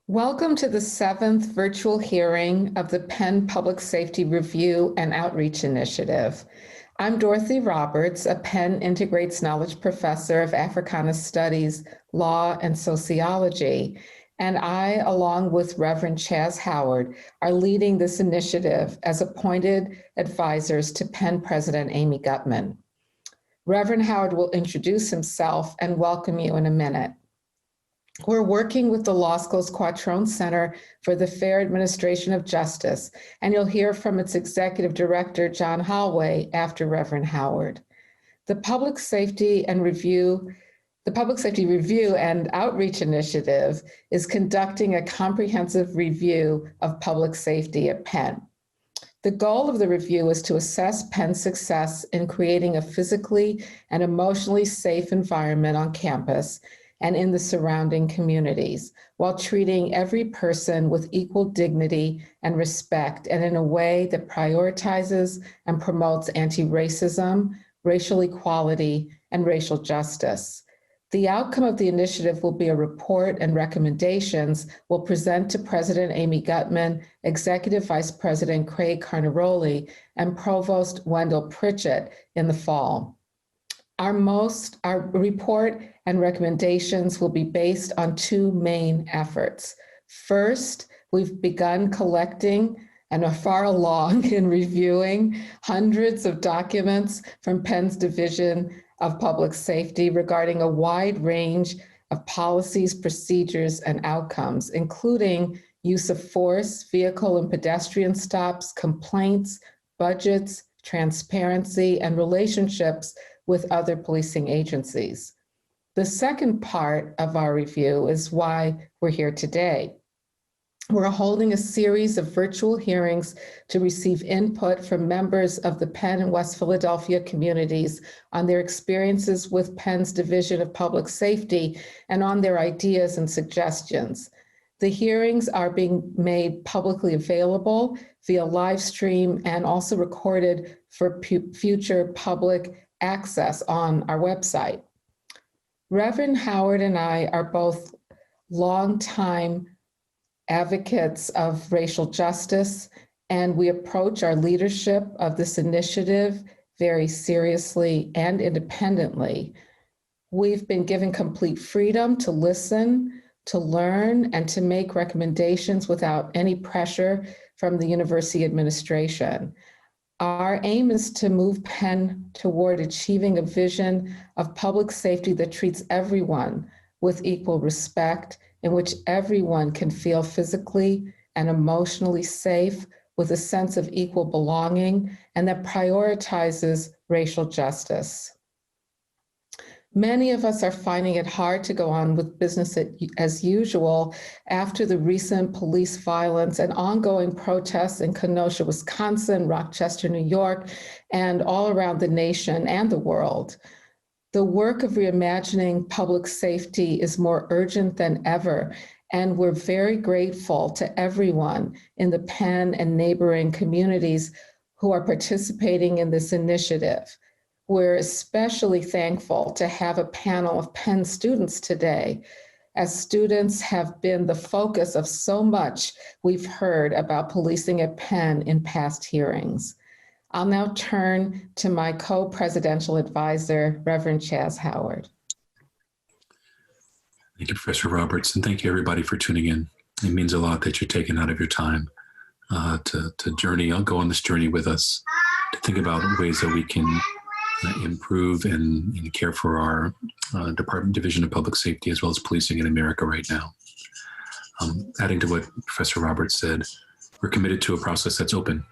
Welcome to the 7th virtual hearing of the Penn Public Safety Review and Outreach Initiative. I'm Dorothy Roberts, a Penn Integrates Knowledge Professor of Africana Studies, Law, and Sociology, and I, along with Reverend Chaz Howard, are leading this initiative as appointed advisors to Penn President Amy Gutmann. Reverend Howard will introduce himself and welcome you in a minute. We're working with the Law School's Quattrone Center for the Fair Administration of Justice, and you'll hear from its Executive Director, John Holloway, after Reverend Howard. The Public Safety Review and Outreach Initiative is conducting a comprehensive review of public safety at Penn. The goal of the review is to assess Penn's success in creating a physically and emotionally safe environment on campus and in the surrounding communities, while treating every person with equal dignity and respect, and in a way that prioritizes and promotes anti-racism, racial equality, and racial justice. The outcome of the initiative will be a report and recommendations we'll present to President Amy Gutmann, Executive Vice President Craig Carnaroli, and Provost Wendell Pritchett in the fall. Our report and recommendations will be based on two main efforts. First, we've begun collecting and are far along in reviewing hundreds of documents from Penn's Division of Public Safety regarding a wide range of policies, procedures, and outcomes, including use of force, vehicle and pedestrian stops, complaints, budgets, transparency, and relationships with other policing agencies. The second part of our review is why we're here today. We're holding a series of virtual hearings to receive input from members of the Penn and West Philadelphia communities on their experiences with Penn's Division of Public Safety and on their ideas and suggestions. The hearings are being made publicly available via live stream and also recorded for future public access on our website. Reverend Howard and I are both longtime advocates of racial justice, and we approach our leadership of this initiative very seriously and independently. We've been given complete freedom to listen, to learn, and to make recommendations without any pressure from the university administration. Our aim is to move Penn toward achieving a vision of public safety that treats everyone with equal respect, in which everyone can feel physically and emotionally safe with a sense of equal belonging, and that prioritizes racial justice. Many of us are finding it hard to go on with business as usual after the recent police violence and ongoing protests in Kenosha, Wisconsin, Rochester, New York, and all around the nation and the world. The work of reimagining public safety is more urgent than ever, and we're very grateful to everyone in the Penn and neighboring communities who are participating in this initiative. We're especially thankful to have a panel of Penn students today, as students have been the focus of so much we've heard about policing at Penn in past hearings. I'll now turn to my co-presidential advisor, Reverend Chaz Howard. Thank you, Professor Roberts, and thank you everybody for tuning in. It means a lot that you're taking out of your time to go on this journey with us, to think about ways that we can improve and care for our Division of Public Safety as well as policing in America right now. Adding to what Professor Roberts said, we're committed to a process that's open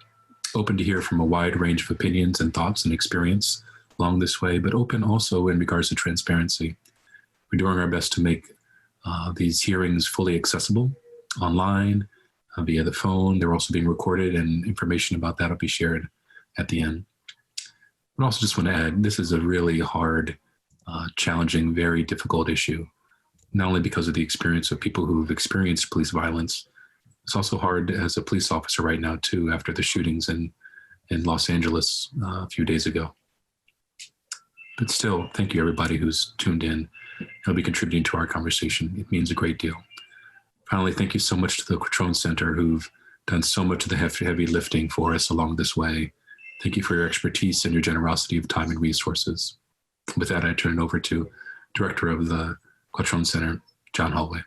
to hear from a wide range of opinions and thoughts and experience along this way, but open also in regards to transparency. We're doing our best to make these hearings fully accessible online, via the phone. They're also being recorded, and information about that will be shared at the end. I also just want to add, this is a really hard, challenging, very difficult issue, not only because of the experience of people who've experienced police violence. It's also hard as a police officer right now, too, after the shootings in Los Angeles a few days ago. But still, thank you, everybody who's tuned in. It'll be contributing to our conversation. It means a great deal. Finally, thank you so much to the Quattrone Center, who've done so much of the heavy lifting for us along this way. Thank you for your expertise and your generosity of time and resources. With that, I turn it over to Director of the Quattrone Center, John Holloway.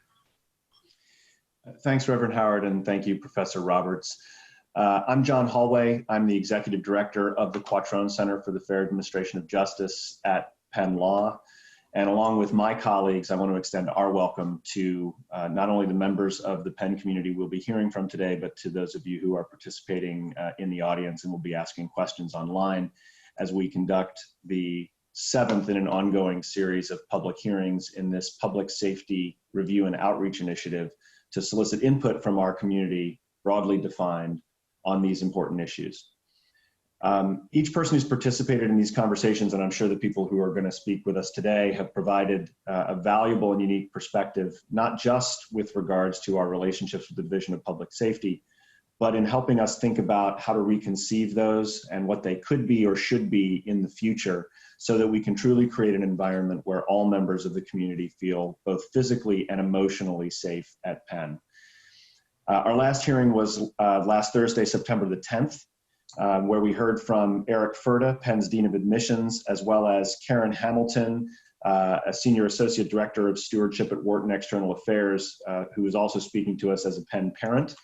Thanks, Reverend Howard, and thank you, Professor Roberts. I'm John Holloway. I'm the Executive Director of the Quattrone Center for the Fair Administration of Justice at Penn Law. And along with my colleagues, I want to extend our welcome to not only the members of the Penn community we'll be hearing from today, but to those of you who are participating in the audience and will be asking questions online as we conduct the 7th in an ongoing series of public hearings in this Public Safety Review and Outreach Initiative to solicit input from our community, broadly defined, on these important issues. Each person who's participated in these conversations, and I'm sure the people who are going to speak with us today, have provided a valuable and unique perspective, not just with regards to our relationships with the Division of Public Safety, but in helping us think about how to reconceive those and what they could be or should be in the future, so that we can truly create an environment where all members of the community feel both physically and emotionally safe at Penn. Our last hearing was last Thursday, September the 10th. Where we heard from Eric Furta, Penn's Dean of Admissions, as well as Karen Hamilton, a Senior Associate Director of Stewardship at Wharton External Affairs, who is also speaking to us as a Penn parent.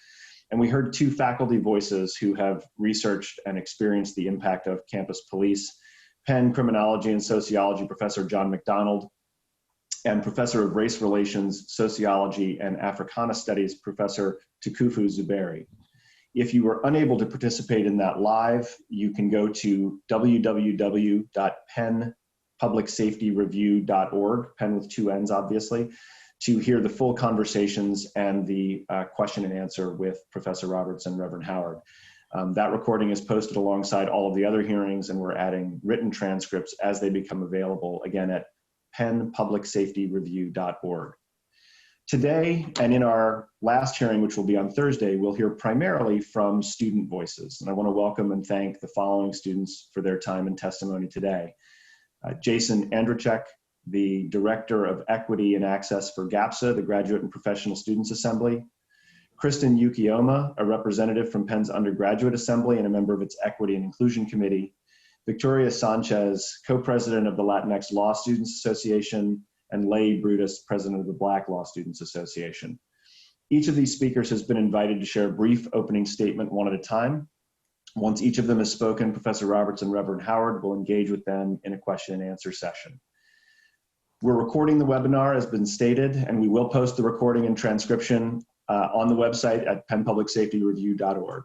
And we heard 2 faculty voices who have researched and experienced the impact of campus police: Penn Criminology and Sociology Professor John McDonald, and Professor of Race Relations, Sociology, and Africana Studies Professor Tukufu Zuberi. If you were unable to participate in that live, you can go to www.pennpublicsafetyreview.org, Penn with 2 N's, obviously, to hear the full conversations and the question and answer with Professor Roberts and Reverend Howard. That recording is posted alongside all of the other hearings, and we're adding written transcripts as they become available, again, at pennpublicsafetyreview.org. Today, and in our last hearing, which will be on Thursday, we'll hear primarily from student voices. And I want to welcome and thank the following students for their time and testimony today. Jason Andrzejczyk, the Director of Equity and Access for GAPSA, the Graduate and Professional Students Assembly. Kristen Yukioma, a representative from Penn's Undergraduate Assembly and a member of its Equity and Inclusion Committee. Victoria Sanchez, Co-President of the Latinx Law Students Association, and Leigh Brutus, President of the Black Law Students Association. Each of these speakers has been invited to share a brief opening statement one at a time. Once each of them has spoken, Professor Roberts and Reverend Howard will engage with them in a question and answer session. We're recording the webinar, as been stated, and we will post the recording and transcription on the website at pennpublicsafetyreview.org.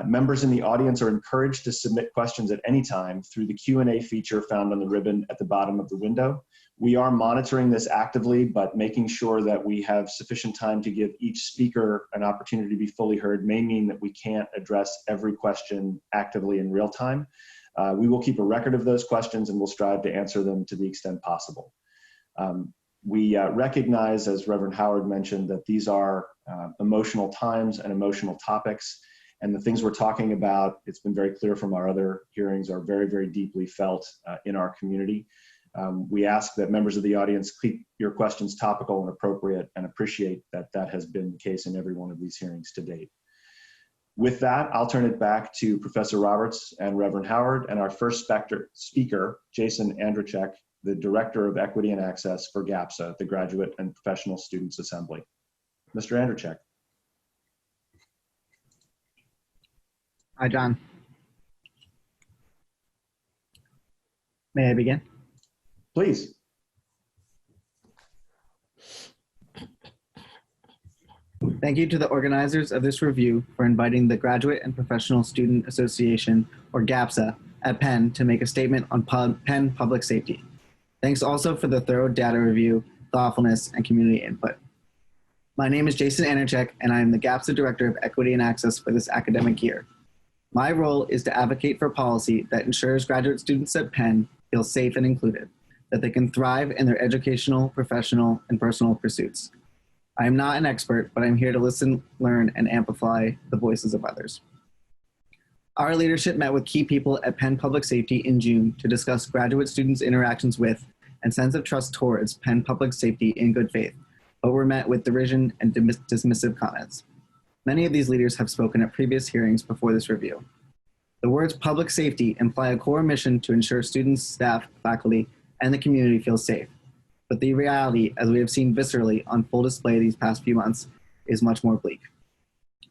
Members in the audience are encouraged to submit questions at any time through the Q&A feature found on the ribbon at the bottom of the window. We are monitoring this actively, but making sure that we have sufficient time to give each speaker an opportunity to be fully heard may mean that we can't address every question actively in real time. We will keep a record of those questions and we'll strive to answer them to the extent possible. We recognize, as Reverend Howard mentioned, that these are emotional times and emotional topics, and the things we're talking about, it's been very clear from our other hearings, are very, very deeply felt in our community. We ask that members of the audience keep your questions topical and appropriate, and appreciate that that has been the case in every one of these hearings to date. With that, I'll turn it back to Professor Roberts and Reverend Howard, and our first speaker, Jason Andrzejczyk, the Director of Equity and Access for GAPSA, the Graduate and Professional Students Assembly. Mr. Andrzejczyk. Hi, John. May I begin? Please. Thank you to the organizers of this review for inviting the Graduate and Professional Student Association, or GAPSA, at Penn to make a statement on Penn public safety. Thanks also for the thorough data review, thoughtfulness, and community input. My name is Jason Andrzejczyk, and I am the GAPSA Director of Equity and Access for this academic year. My role is to advocate for policy that ensures graduate students at Penn feel safe and included, that they can thrive in their educational, professional, and personal pursuits. I am not an expert, but I'm here to listen, learn, and amplify the voices of others. Our leadership met with key people at Penn Public Safety in June to discuss graduate students' interactions with and sense of trust towards Penn Public Safety in good faith, but were met with derision and dismissive comments. Many of these leaders have spoken at previous hearings before this review. The words public safety imply a core mission to ensure students, staff, faculty, and the community feel safe. But the reality, as we have seen viscerally on full display these past few months, is much more bleak.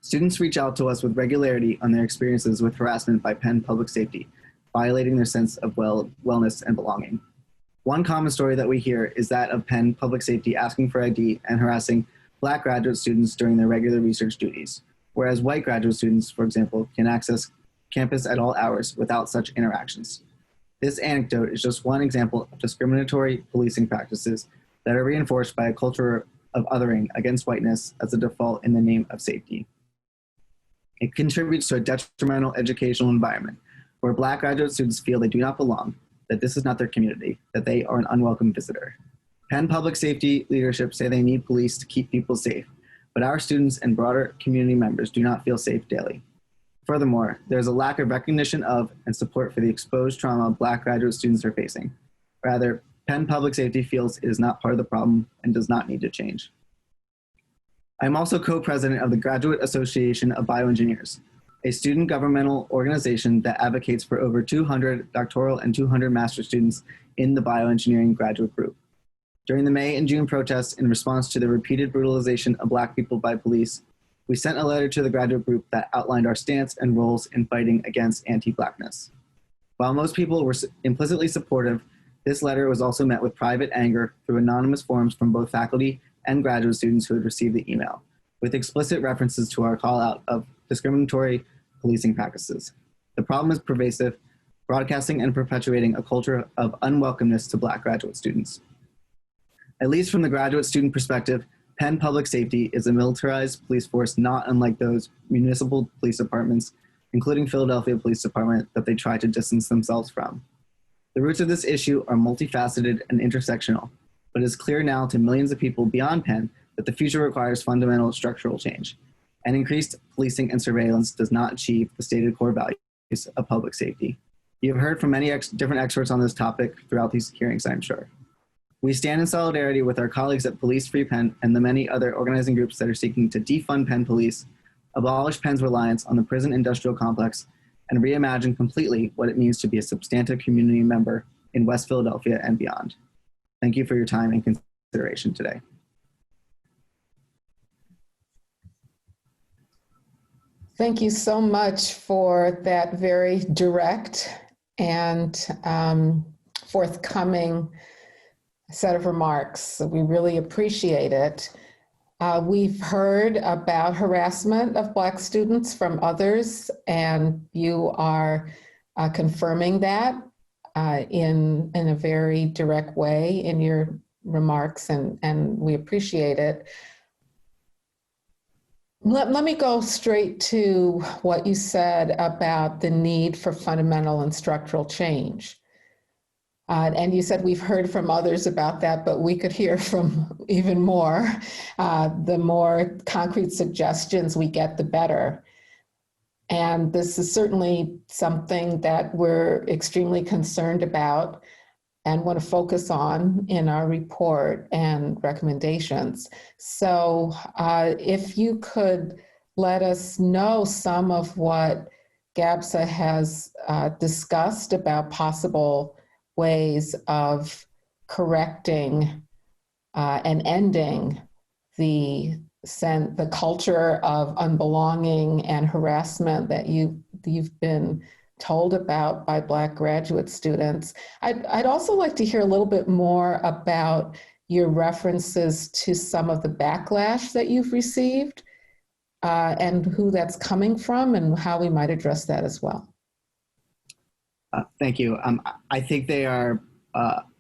Students reach out to us with regularity on their experiences with harassment by Penn Public Safety, violating their sense of wellness and belonging. One common story that we hear is that of Penn Public Safety asking for ID and harassing Black graduate students during their regular research duties, whereas white graduate students, for example, can access campus at all hours without such interactions. This anecdote is just one example of discriminatory policing practices that are reinforced by a culture of othering against whiteness as a default in the name of safety. It contributes to a detrimental educational environment where Black graduate students feel they do not belong, that this is not their community, that they are an unwelcome visitor. Penn Public Safety leadership say they need police to keep people safe, but our students and broader community members do not feel safe daily. Furthermore, there's a lack of recognition of and support for the exposed trauma Black graduate students are facing. Rather, Penn Public Safety feels it is not part of the problem and does not need to change. I'm also co-president of the Graduate Association of Bioengineers, a student governmental organization that advocates for over 200 doctoral and 200 master's students in the bioengineering graduate group. During the May and June protests in response to the repeated brutalization of Black people by police, we sent a letter to the graduate group that outlined our stance and roles in fighting against anti-Blackness. While most people were implicitly supportive, this letter was also met with private anger through anonymous forms from both faculty and graduate students who had received the email, with explicit references to our call out of discriminatory policing practices. The problem is pervasive, broadcasting and perpetuating a culture of unwelcomeness to Black graduate students. At least from the graduate student perspective, Penn Public Safety is a militarized police force not unlike those municipal police departments, including Philadelphia Police Department, that they try to distance themselves from. The roots of this issue are multifaceted and intersectional, but it is clear now to millions of people beyond Penn that the future requires fundamental structural change, and increased policing and surveillance does not achieve the stated core values of public safety. You have heard from many different experts on this topic throughout these hearings, I'm sure. We stand in solidarity with our colleagues at Police Free Penn and the many other organizing groups that are seeking to defund Penn Police, abolish Penn's reliance on the prison industrial complex, and reimagine completely what it means to be a substantive community member in West Philadelphia and beyond. Thank you for your time and consideration today. Thank you so much for that very direct and forthcoming set of remarks. We really appreciate it. We've heard about harassment of Black students from others, and you are confirming that in a very direct way in your remarks, and we appreciate it. Let me go straight to what you said about the need for fundamental and structural change. And you said we've heard from others about that, but we could hear from even more. The more concrete suggestions we get, the better. And this is certainly something that we're extremely concerned about and want to focus on in our report and recommendations. So if you could let us know some of what GABSA has discussed about possible ways of correcting and ending the culture of unbelonging and harassment that you've been told about by Black graduate students. I'd also like to hear a little bit more about your references to some of the backlash that you've received and who that's coming from and how we might address that as well. Thank you. I think they are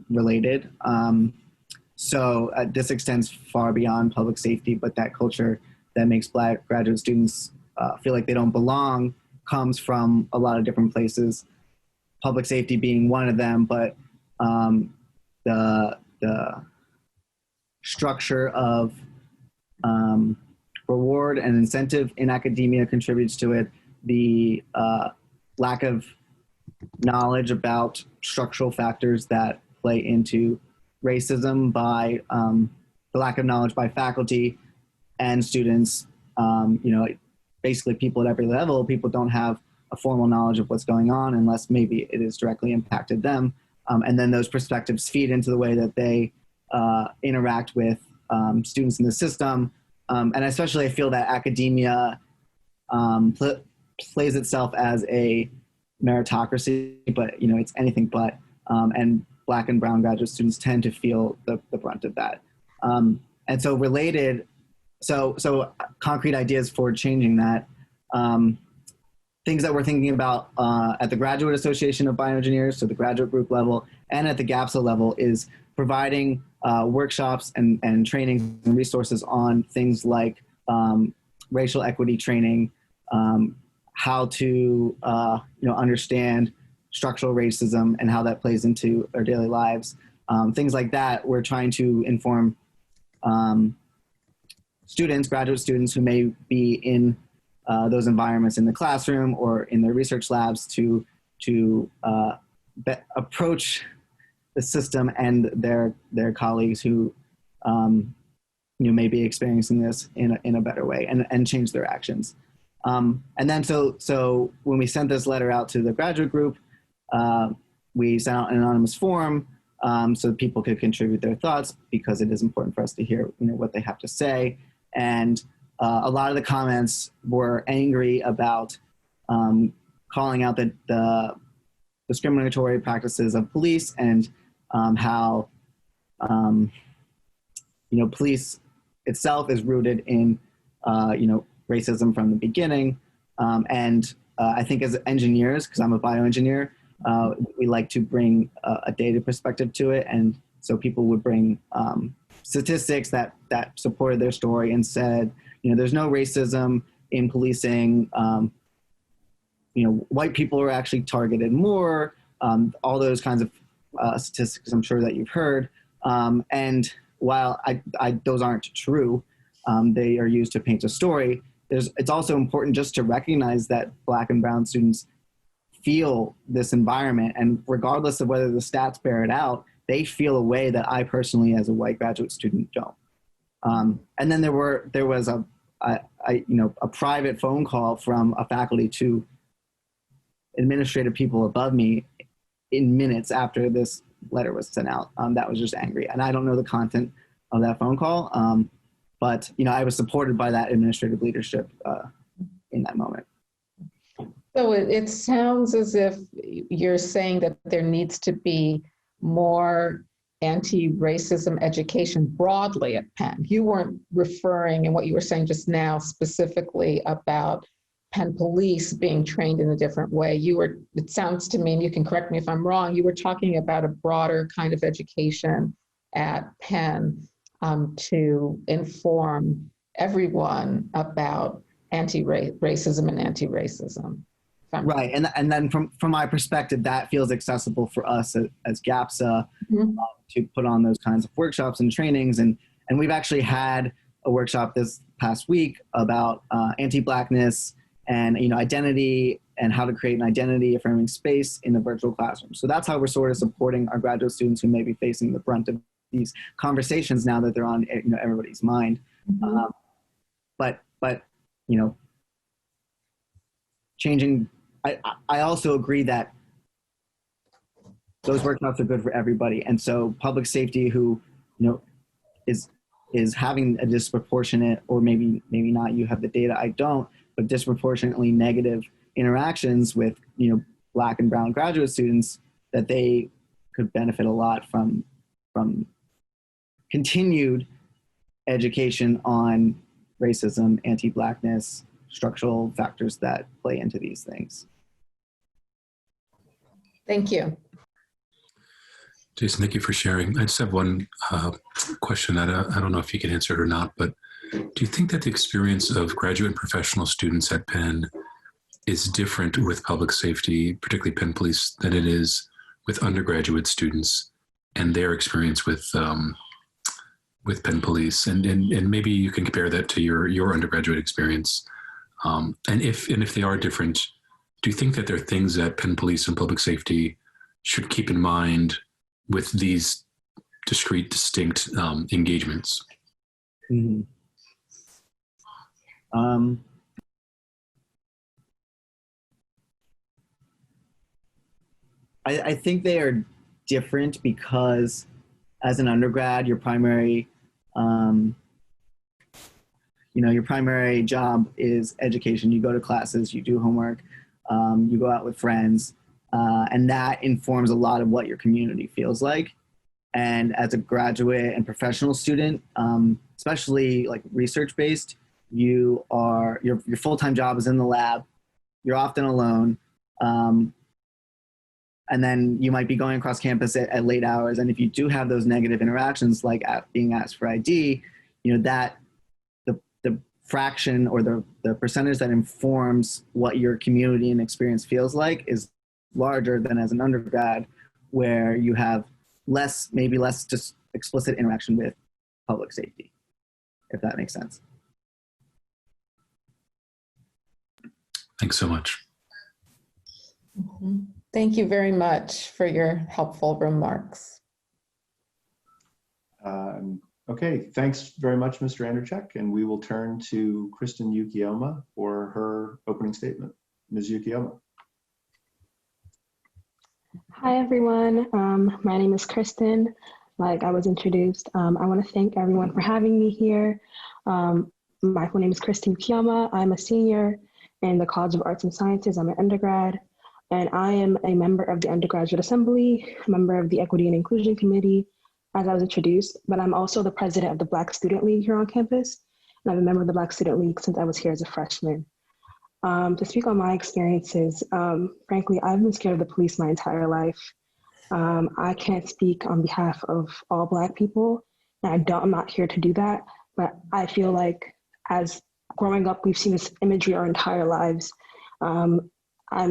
related. So this extends far beyond public safety, but that culture that makes Black graduate students feel like they don't belong comes from a lot of different places, public safety being one of them, but the structure of reward and incentive in academia contributes to it. The lack of knowledge about structural factors that play into racism by the lack of knowledge by faculty and students, basically people at every level, people don't have a formal knowledge of what's going on unless maybe it has directly impacted them. And then those perspectives feed into the way that they interact with students in the system. And especially I feel that academia plays itself as a meritocracy, but it's anything but. And Black and brown graduate students tend to feel the brunt of that. And so so concrete ideas for changing that. Things that we're thinking about at the Graduate Association of Bioengineers, so the graduate group level, and at the GAPSA level is providing workshops and trainings and resources on things like racial equity training, how to understand structural racism and how that plays into their daily lives. Things like that, we're trying to inform students, graduate students who may be in those environments in the classroom or in their research labs to approach the system and their colleagues who may be experiencing this in a better way and change their actions. And then so when we sent this letter out to the graduate group, we sent out an anonymous form so that people could contribute their thoughts, because it is important for us to hear what they have to say. And a lot of the comments were angry about calling out the discriminatory practices of police and how police itself is rooted in racism from the beginning. And I think as engineers, because I'm a bioengineer, we like to bring a data perspective to it. And so people would bring statistics that supported their story and said, there's no racism in policing. White people are actually targeted more. All those kinds of statistics I'm sure that you've heard. And while those aren't true, they are used to paint a story. It's also important just to recognize that Black and brown students feel this environment, and regardless of whether the stats bear it out, they feel a way that I personally, as a white graduate student, don't. And then there was a private phone call from a faculty to administrative people above me in minutes after this letter was sent out. That was just angry, and I don't know the content of that phone call, but I was supported by that administrative leadership in that moment. So it sounds as if you're saying that there needs to be more anti-racism education broadly at Penn. You weren't referring in what you were saying just now specifically about Penn police being trained in a different way. It sounds to me, and you can correct me if I'm wrong, you were talking about a broader kind of education at Penn to inform everyone about anti-racism and anti-racism. Right, and then from my perspective, that feels accessible for us as GAPSA to put on those kinds of workshops and trainings. And we've actually had a workshop this past week about anti-Blackness and identity and how to create an identity affirming space in the virtual classroom. So that's how we're sort of supporting our graduate students who may be facing the brunt of these conversations now that they're on everybody's mind. But changing. I also agree that those workshops are good for everybody, and so public safety, who is having a disproportionate, or maybe not, you have the data, I don't, but disproportionately negative interactions with Black and brown graduate students, that they could benefit a lot from continued education on racism, anti-Blackness, structural factors that play into these things. Thank you. Jason, thank you for sharing. I just have one question. I don't know if you can answer it or not, but do you think that the experience of graduate and professional students at Penn is different with public safety, particularly Penn Police, than it is with undergraduate students and their experience with Penn Police? And maybe you can compare that to your undergraduate experience. And if they are different, do you think that there are things that Penn Police and public safety should keep in mind with these discrete, distinct engagements? Mhm. I think they are different because as an undergrad, um, your primary job is education. You go to classes, you do homework, you go out with friends, and that informs a lot of what your community feels like. And as a graduate and professional student, especially like research based, your full time job is in the lab. You're often alone, and then you might be going across campus at late hours. And if you do have those negative interactions, like being asked for ID, that the fraction or the percentage that informs what your community and experience feels like is larger than as an undergrad, where you have maybe less just explicit interaction with public safety, if that makes sense. Thanks so much. Mm-hmm. Thank you very much for your helpful remarks. Okay, thanks very much, Mr. Anderchek, and we will turn to Kristen Yukioma for her opening statement. Ms. Yukioma. Hi, everyone. My name is Kristen. Like I was introduced, I want to thank everyone for having me here. My full name is Kristen Yukioma. I'm a senior in the College of Arts and Sciences. I'm an undergrad, and I am a member of the Undergraduate Assembly, a member of the Equity and Inclusion Committee, as I was introduced, but I'm also the president of the Black Student League here on campus, and I'm a member of the Black Student League since I was here as a freshman. To speak on my experiences, frankly, I've been scared of the police my entire life. I can't speak on behalf of all Black people, and I'm not here to do that, but I feel like as growing up, we've seen this imagery our entire lives. I'm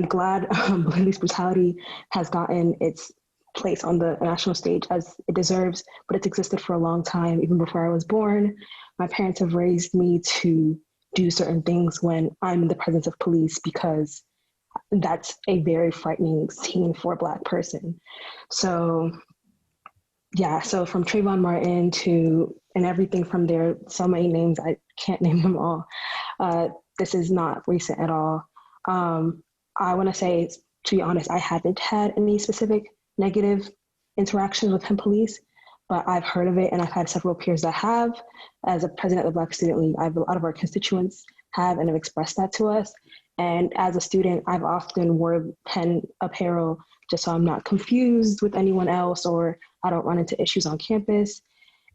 glad police brutality has gotten its place on the national stage as it deserves, but it's existed for a long time, even before I was born. My parents have raised me to do certain things when I'm in the presence of police because that's a very frightening scene for a Black person. So yeah, so from Trayvon Martin and everything from there, so many names, I can't name them all. This is not recent at all. I wanna say, to be honest, I haven't had any specific negative interactions with Penn police, but I've heard of it and I've had several peers that have. As a president of the Black Student League, a lot of our constituents have and have expressed that to us. And as a student, I've often worn Penn apparel just so I'm not confused with anyone else or I don't run into issues on campus.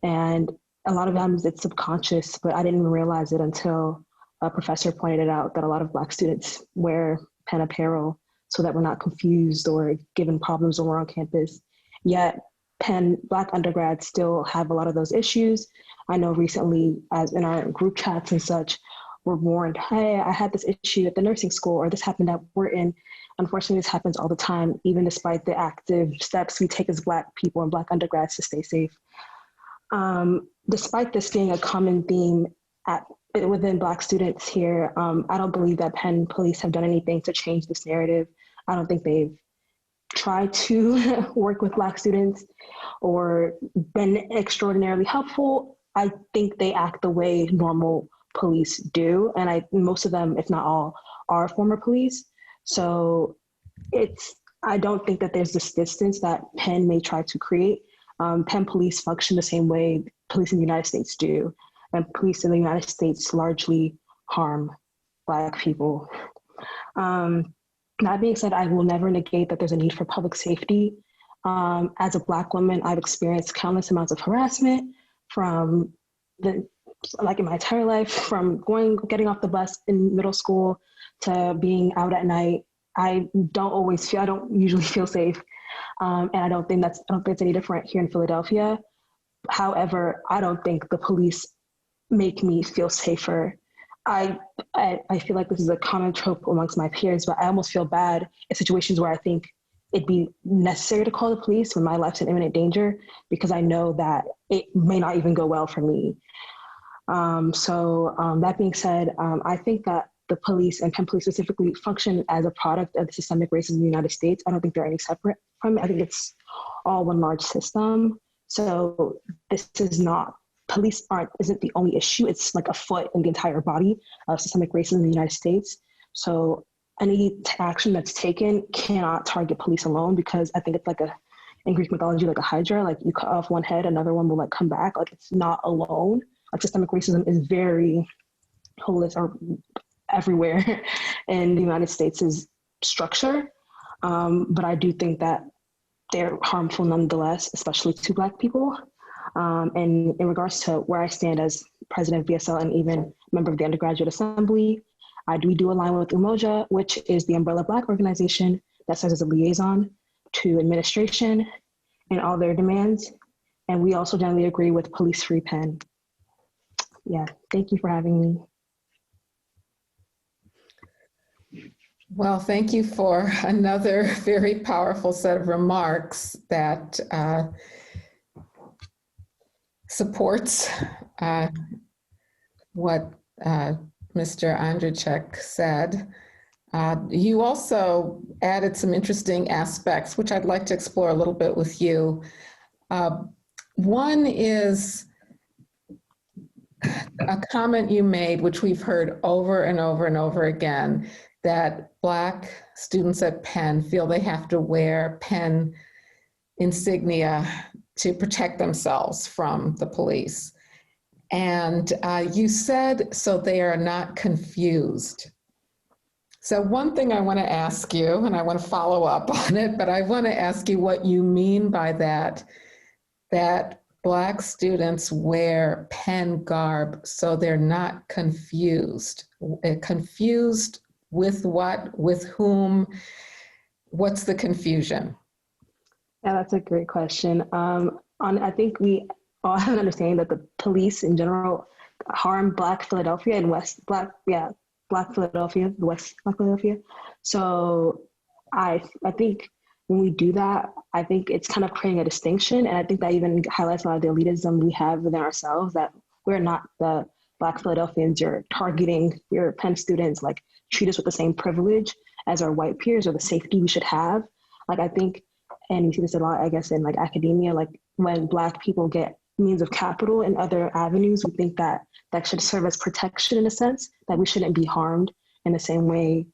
And a lot of times it's subconscious, but I didn't even realize it until a professor pointed it out that a lot of Black students wear Penn apparel so that we're not confused or given problems when we're on campus. Yet Penn Black undergrads still have a lot of those issues. I know recently, as in our group chats and such, we're warned, hey, I had this issue at the nursing school, or this happened at Wharton. Unfortunately, this happens all the time, even despite the active steps we take as Black people and Black undergrads to stay safe. Despite this being a common theme within Black students here, I don't believe that Penn police have done anything to change this narrative. I don't think they've tried to work with Black students or been extraordinarily helpful. I think they act the way normal police do. And most of them, if not all, are former police. So I don't think that there's this distance that Penn may try to create. Penn police function the same way police in the United States do. And police in the United States largely harm Black people. That being said, I will never negate that there's a need for public safety. As a Black woman, I've experienced countless amounts of harassment from in my entire life, from getting off the bus in middle school to being out at night. I don't usually feel safe. And I don't think it's any different here in Philadelphia. However, I don't think the police make me feel safer. I feel like this is a common trope amongst my peers, but I almost feel bad in situations where I think it'd be necessary to call the police when my life's in imminent danger, because I know that it may not even go well for me. That being said, I think that the police and Penn police specifically function as a product of the systemic racism in the United States. I don't think they're any separate from it. I think it's all one large system. So this is not police isn't the only issue. It's like a foot in the entire body of systemic racism in the United States. So any action that's taken cannot target police alone, because I think it's like in Greek mythology, like a hydra, like you cut off one head, another one will like come back. Like it's not alone. Like systemic racism is very holistic or everywhere in the United States' structure. But I do think that they're harmful nonetheless, especially to Black people. And in regards to where I stand as president of BSL and even member of the Undergraduate Assembly, we do align with Umoja, which is the umbrella Black organization that serves as a liaison to administration and all their demands. And we also generally agree with Police Free Penn. Yeah, thank you for having me. Well, thank you for another very powerful set of remarks that supports what Mr. Andrzejczyk said. You also added some interesting aspects, which I'd like to explore a little bit with you. One is a comment you made, which we've heard over and over and over again, that Black students at Penn feel they have to wear Penn insignia to protect themselves from the police. And you said, so they are not confused. So one thing I want to ask you, and I want to follow up on it, but I want to ask you what you mean by that Black students wear Penn garb so they're not confused. Confused with what, with whom? What's the confusion? Yeah, that's a great question. I think we all have an understanding that the police in general harm Black Philadelphia and Black Philadelphia, the West Black Philadelphia. So I think when we do that, I think it's kind of creating a distinction. And I think that even highlights a lot of the elitism we have within ourselves, that we're not the Black Philadelphians. You're targeting your Penn students, like treat us with the same privilege as our white peers, or the safety we should have. Like I think, and you see this a lot, I guess, in like academia, like when Black people get means of capital in other avenues, we think that should serve as protection in a sense, that we shouldn't be harmed in the same way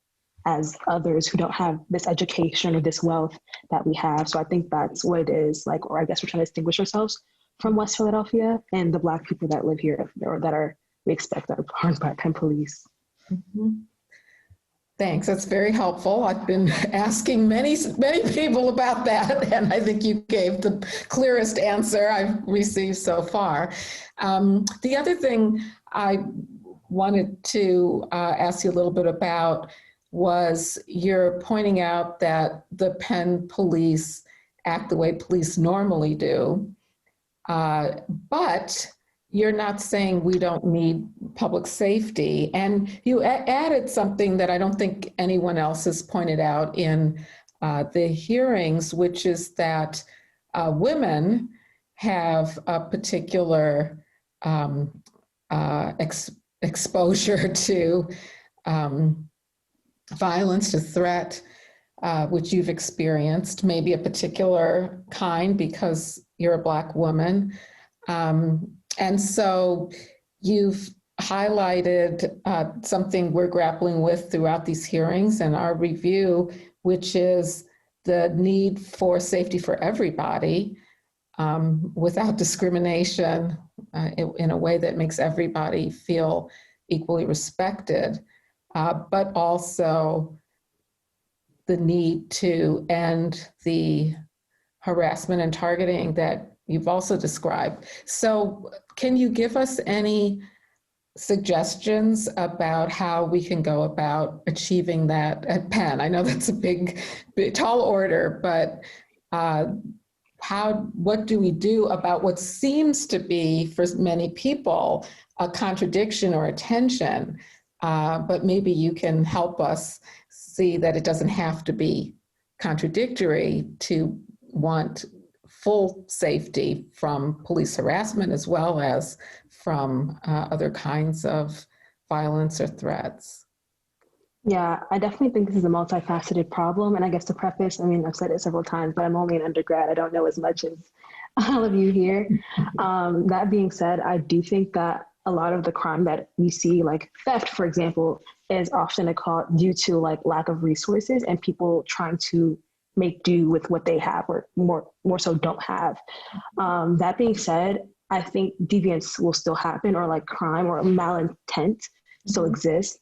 as others who don't have this education or this wealth that we have. So I think that's what it is, like, or I guess we're trying to distinguish ourselves from West Philadelphia and the Black people that live here, or that we expect are harmed by Penn police. Mm-hmm. Thanks, that's very helpful. I've been asking many people about that, and I think you gave the clearest answer I've received so far. The other thing I wanted to ask you a little bit about was you're pointing out that the Penn police act the way police normally do, but you're not saying we don't need public safety. And you added something that I don't think anyone else has pointed out in the hearings, which is that women have a particular exposure to violence, to threat, which you've experienced, maybe a particular kind because you're a Black woman. And so you've highlighted something we're grappling with throughout these hearings and our review, which is the need for safety for everybody without discrimination in a way that makes everybody feel equally respected, but also the need to end the harassment and targeting that you've also described. So can you give us any suggestions about how we can go about achieving that at Penn? I know that's a big tall order, but what do we do about what seems to be, for many people, a contradiction or a tension? But maybe you can help us see that it doesn't have to be contradictory to want full safety from police harassment as well as from other kinds of violence or threats. Yeah, I definitely think this is a multifaceted problem. And I guess to preface, I mean, I've said it several times, but I'm only an undergrad. I don't know as much as all of you here. That being said, I do think that a lot of the crime that we see, like theft, for example, is often due to like lack of resources and people trying to make do with what they have or more so don't have. That being said, I think deviance will still happen or like crime or malintent still exists.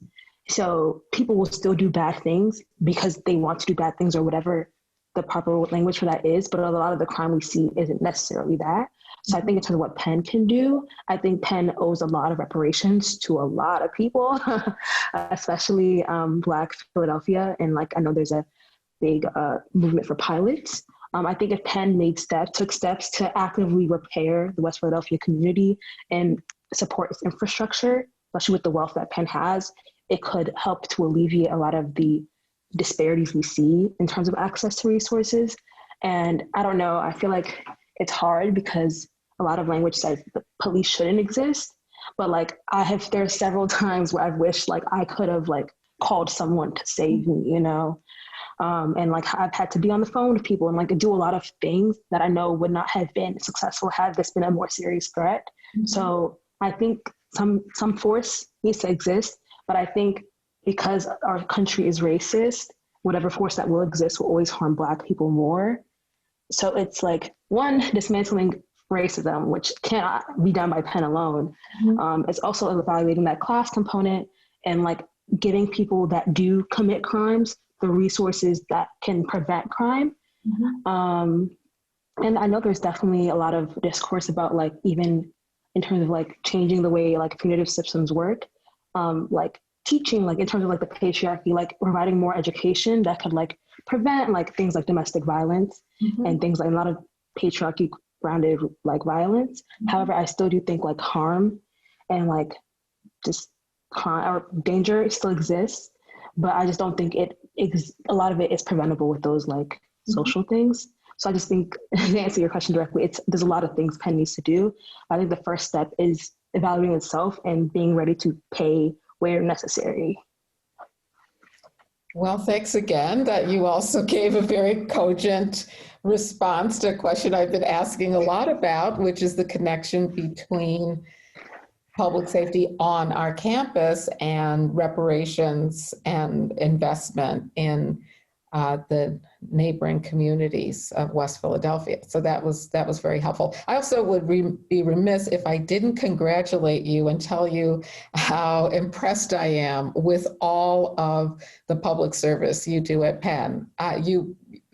So people will still do bad things because they want to do bad things or whatever the proper language for that is. But a lot of the crime we see isn't necessarily that. So I think in terms of what Penn can do, I think Penn owes a lot of reparations to a lot of people, especially Black Philadelphia. And like, I know there's a big movement for pilots. I think if Penn took steps to actively repair the West Philadelphia community and support its infrastructure, especially with the wealth that Penn has, it could help to alleviate a lot of the disparities we see in terms of access to resources. And I don't know, I feel like it's hard because a lot of language says the police shouldn't exist. But like there are several times where I've wished like I could have like called someone to save me, you know? And like I've had to be on the phone with people and like do a lot of things that I know would not have been successful had this been a more serious threat. Mm-hmm. So I think some force needs to exist, but I think because our country is racist, whatever force that will exist will always harm Black people more. So it's like, one, dismantling racism, which cannot be done by Penn alone. Mm-hmm. It's also evaluating that class component and like giving people that do commit crimes the resources that can prevent crime. Mm-hmm. And I know there's definitely a lot of discourse about like, even in terms of like changing the way like punitive systems work, like teaching, like in terms of like the patriarchy, like providing more education that could like prevent like things like domestic violence. Mm-hmm. And things like a lot of patriarchy grounded like violence. Mm-hmm. However, I still do think like harm and like just crime or danger still exists, but I just don't think a lot of it is preventable with those like mm-hmm. social things. So I just think, to answer your question directly, there's a lot of things Penn needs to do. I think the first step is evaluating itself and being ready to pay where necessary. Well, thanks again that you also gave a very cogent response to a question I've been asking a lot about, which is the connection between public safety on our campus and reparations and investment in the neighboring communities of West Philadelphia. So that was very helpful. I also would be remiss if I didn't congratulate you and tell you how impressed I am with all of the public service you do at Penn.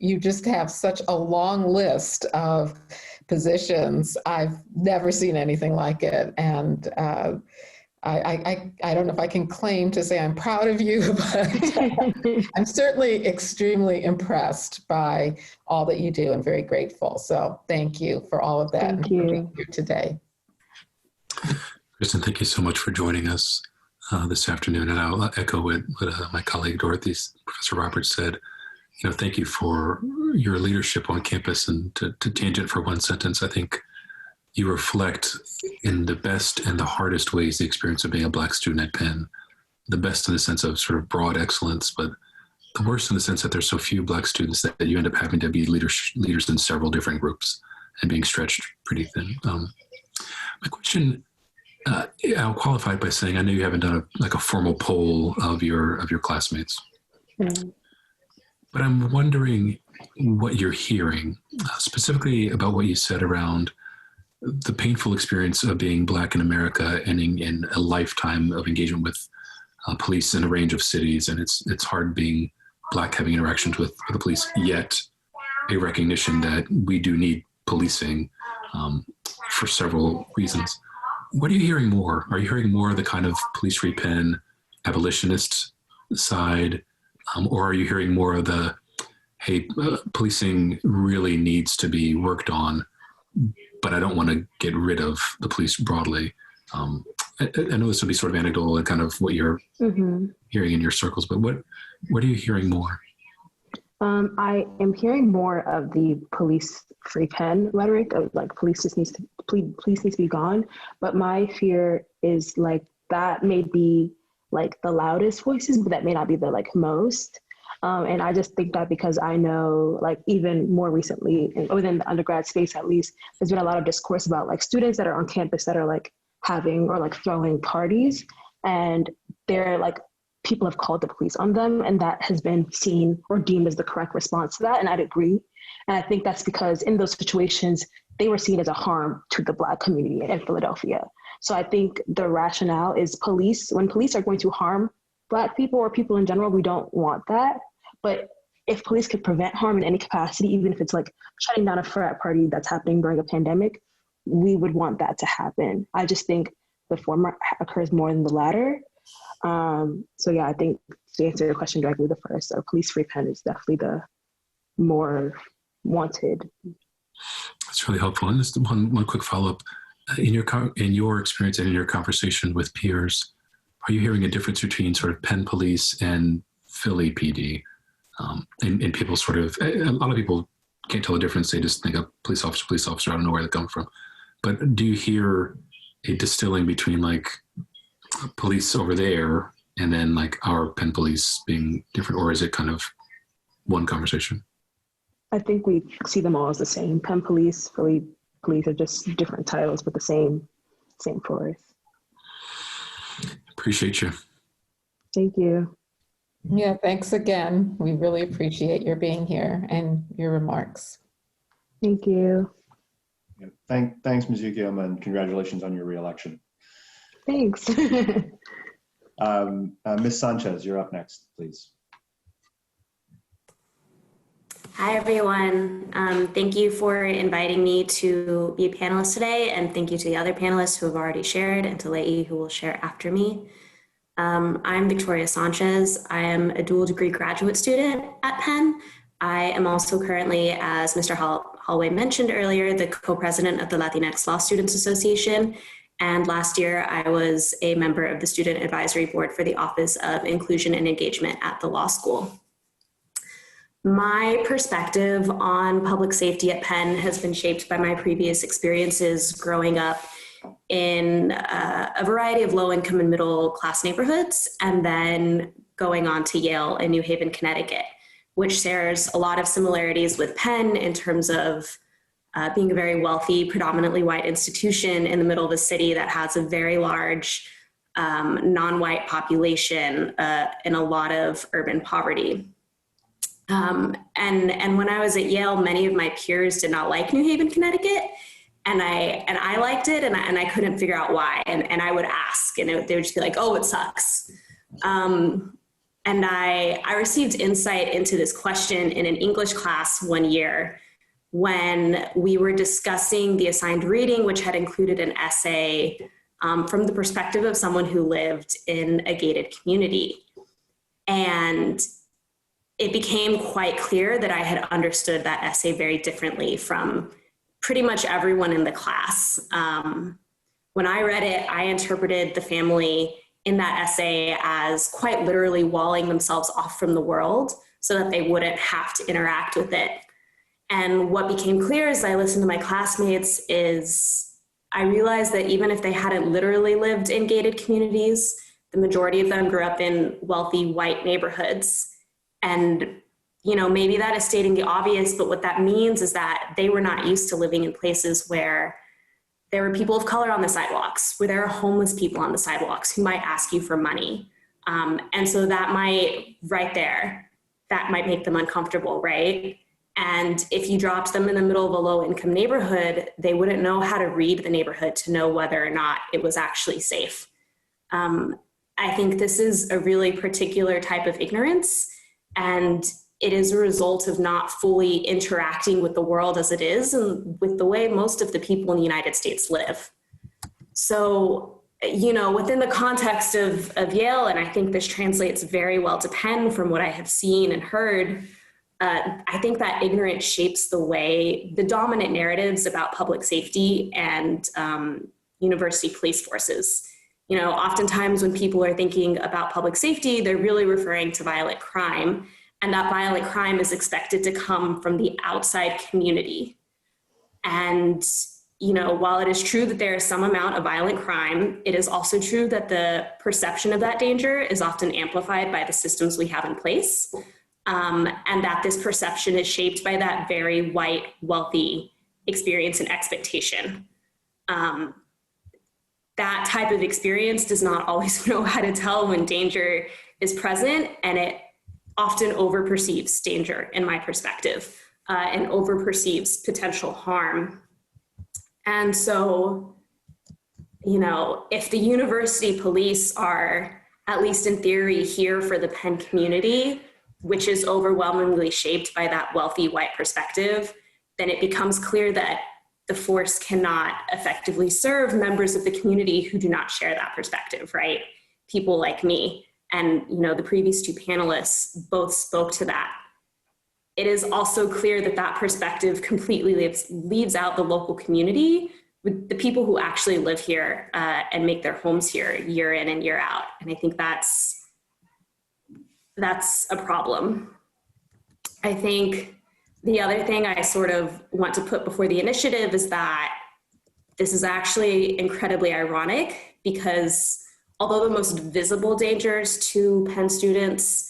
You just have such a long list of positions. I've never seen anything like it. And I don't know if I can claim to say I'm proud of you, but I'm certainly extremely impressed by all that you do and very grateful. So thank you for all of that. Thank you. For being here today. Kristen, thank you so much for joining us this afternoon. And I'll echo what my colleague Professor Roberts said. Thank you for your leadership on campus. And to tangent for one sentence, I think you reflect in the best and the hardest ways the experience of being a Black student at Penn. The best in the sense of sort of broad excellence, but the worst in the sense that there's so few Black students that you end up having to be leaders in several different groups and being stretched pretty thin. My question, I'll qualify it by saying I know you haven't done a formal poll of your classmates, but I'm wondering what you're hearing, specifically about what you said around the painful experience of being Black in America, ending in a lifetime of engagement with police in a range of cities. And it's hard being Black having interactions with the police, yet a recognition that we do need policing for several reasons. What are you hearing more? Are you hearing more of the kind of police-free Penn abolitionist side? Or are you hearing more of the, hey, policing really needs to be worked on, but I don't want to get rid of the police broadly? I know this would be sort of anecdotal and kind of what you're hearing in your circles, but what are you hearing more? I am hearing more of the police-free Penn rhetoric of like police needs to be gone. But my fear is like that may be like the loudest voices, but that may not be the like most. And I just think that because I know, like, even more recently, within the undergrad space at least, there's been a lot of discourse about like students that are on campus that are like having or like throwing parties, and they're like, people have called the police on them, and that has been seen or deemed as the correct response to that. And I'd agree. And I think that's because in those situations, they were seen as a harm to the Black community in Philadelphia. So I think the rationale is when police are going to harm Black people or people in general, we don't want that. But if police could prevent harm in any capacity, even if it's like shutting down a frat party that's happening during a pandemic, we would want that to happen. I just think the former occurs more than the latter. So yeah, I think to answer your question directly, the first, a police-free Penn is definitely the more wanted. That's really helpful. And just one quick follow-up. In your experience and in your conversation with peers, are you hearing a difference between sort of Penn Police and Philly PD? And people sort of, a lot of people can't tell the difference. They just think of police officer, I don't know where they come from. But do you hear a distilling between like police over there and then like our Penn Police being different, or is it kind of one conversation? I think we see them all as the same. Penn Police, Philly Police are just different titles, but the same force. Appreciate you. Thank you. Yeah, thanks again. We really appreciate your being here and your remarks. Thank you. Yeah. Thanks, Ms. Ukioma, and congratulations on your reelection. Thanks. Ms. Sanchez, you're up next, please. Hi, everyone. Thank you for inviting me to be a panelist today, and thank you to the other panelists who have already shared, and to Le'i, who will share after me. I'm Victoria Sanchez. I am a dual degree graduate student at Penn. I am also currently, as Mr. Holloway mentioned earlier, the co-president of the Latinx Law Students Association. And last year, I was a member of the Student Advisory Board for the Office of Inclusion and Engagement at the law school. My perspective on public safety at Penn has been shaped by my previous experiences growing up in a variety of low-income and middle-class neighborhoods, and then going on to Yale and New Haven, Connecticut, which shares a lot of similarities with Penn in terms of being a very wealthy, predominantly white institution in the middle of a city that has a very large non-white population and a lot of urban poverty. And when I was at Yale, many of my peers did not like New Haven, Connecticut. And I liked it, and I couldn't figure out why. And I would ask, and they would just be like, "Oh, it sucks." And I received insight into this question in an English class one year when we were discussing the assigned reading, which had included an essay from the perspective of someone who lived in a gated community. And it became quite clear that I had understood that essay very differently from pretty much everyone in the class. When I read it, I interpreted the family in that essay as quite literally walling themselves off from the world so that they wouldn't have to interact with it. And what became clear as I listened to my classmates is I realized that even if they hadn't literally lived in gated communities, the majority of them grew up in wealthy white neighborhoods. And you know, maybe that is stating the obvious, but what that means is that they were not used to living in places where there were people of color on the sidewalks, where there are homeless people on the sidewalks who might ask you for money. And so that might, right there, that might make them uncomfortable, right? And if you dropped them in the middle of a low-income neighborhood, they wouldn't know how to read the neighborhood to know whether or not it was actually safe. I think this is a really particular type of ignorance, and it is a result of not fully interacting with the world as it is and with the way most of the people in the United States live. So, you know, within the context of Yale, and I think this translates very well to Penn from what I have seen and heard, I think that ignorance shapes the way, the dominant narratives about public safety and university police forces. You know, oftentimes when people are thinking about public safety, they're really referring to violent crime. And that violent crime is expected to come from the outside community. And, you know, while it is true that there is some amount of violent crime, it is also true that the perception of that danger is often amplified by the systems we have in place. and that this perception is shaped by that very white, wealthy experience and expectation. That type of experience does not always know how to tell when danger is present, and it often overperceives danger, in my perspective, and overperceives potential harm. And so, you know, if the university police are, at least in theory, here for the Penn community, which is overwhelmingly shaped by that wealthy white perspective, then it becomes clear that the force cannot effectively serve members of the community who do not share that perspective, right? People like me. And, you know, the previous two panelists both spoke to that. It is also clear that that perspective completely leaves out the local community, with the people who actually live here and make their homes here year in and year out. And I think that's a problem. I think the other thing I sort of want to put before the initiative is that this is actually incredibly ironic, because although the most visible dangers to Penn students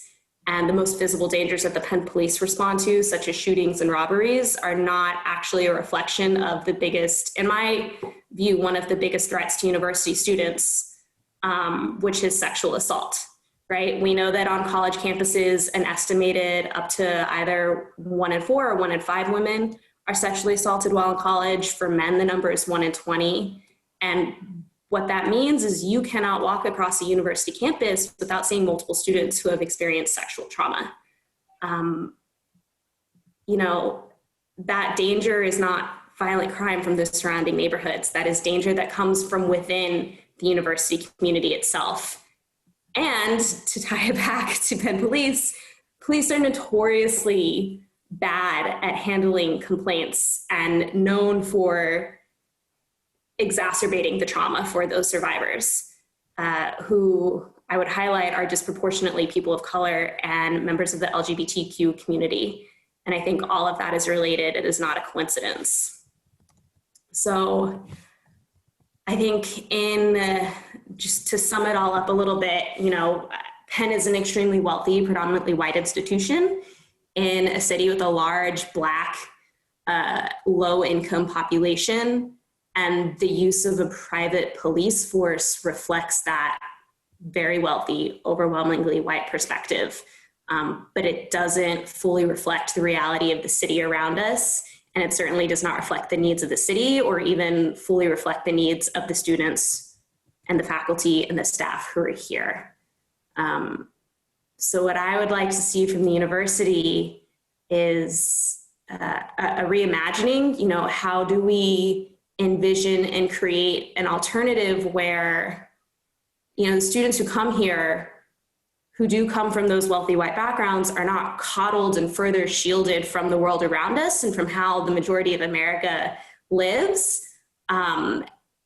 and the most visible dangers that the Penn police respond to, such as shootings and robberies, are not actually a reflection of the biggest, in my view, one of the biggest threats to university students, which is sexual assault. Right? We know that on college campuses, an estimated up to either 1 in 4 or 1 in 5 women are sexually assaulted while in college. For men, the number is 1 in 20. And what that means is you cannot walk across a university campus without seeing multiple students who have experienced sexual trauma. You know, that danger is not violent crime from the surrounding neighborhoods. That is danger that comes from within the university community itself. And to tie it back to Penn police are notoriously bad at handling complaints and known for exacerbating the trauma for those survivors, who I would highlight are disproportionately people of color and members of the LGBTQ community. And I think all of that is related. It is not a coincidence. So I think just to sum it all up a little bit, you know, Penn is an extremely wealthy, predominantly white institution in a city with a large Black, low-income population, and the use of a private police force reflects that very wealthy, overwhelmingly white perspective. But it doesn't fully reflect the reality of the city around us, and it certainly does not reflect the needs of the city or even fully reflect the needs of the students and the faculty and the staff who are here. So what I would like to see from the university is a reimagining. You know, how do we envision and create an alternative where, you know, the students who come here, who do come from those wealthy white backgrounds, are not coddled and further shielded from the world around us and from how the majority of America lives,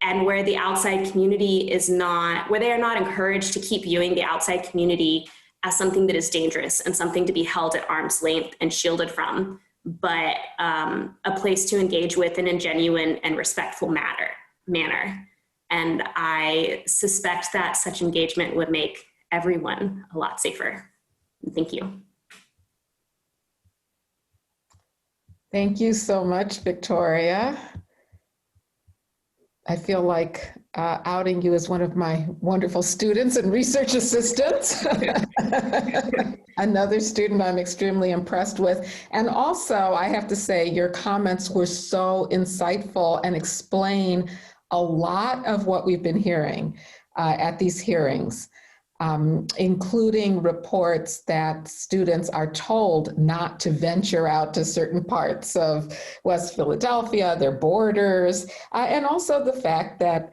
and where the outside community is not, where they are not encouraged to keep viewing the outside community as something that is dangerous and something to be held at arm's length and shielded from, but a place to engage with in a genuine and respectful manner. And I suspect that such engagement would make everyone a lot safer. Thank you. Thank you so much, Victoria. I feel like outing you as one of my wonderful students and research assistants. Another student I'm extremely impressed with. And also, I have to say, your comments were so insightful and explain a lot of what we've been hearing at these hearings, including reports that students are told not to venture out to certain parts of West Philadelphia, their borders, and also the fact that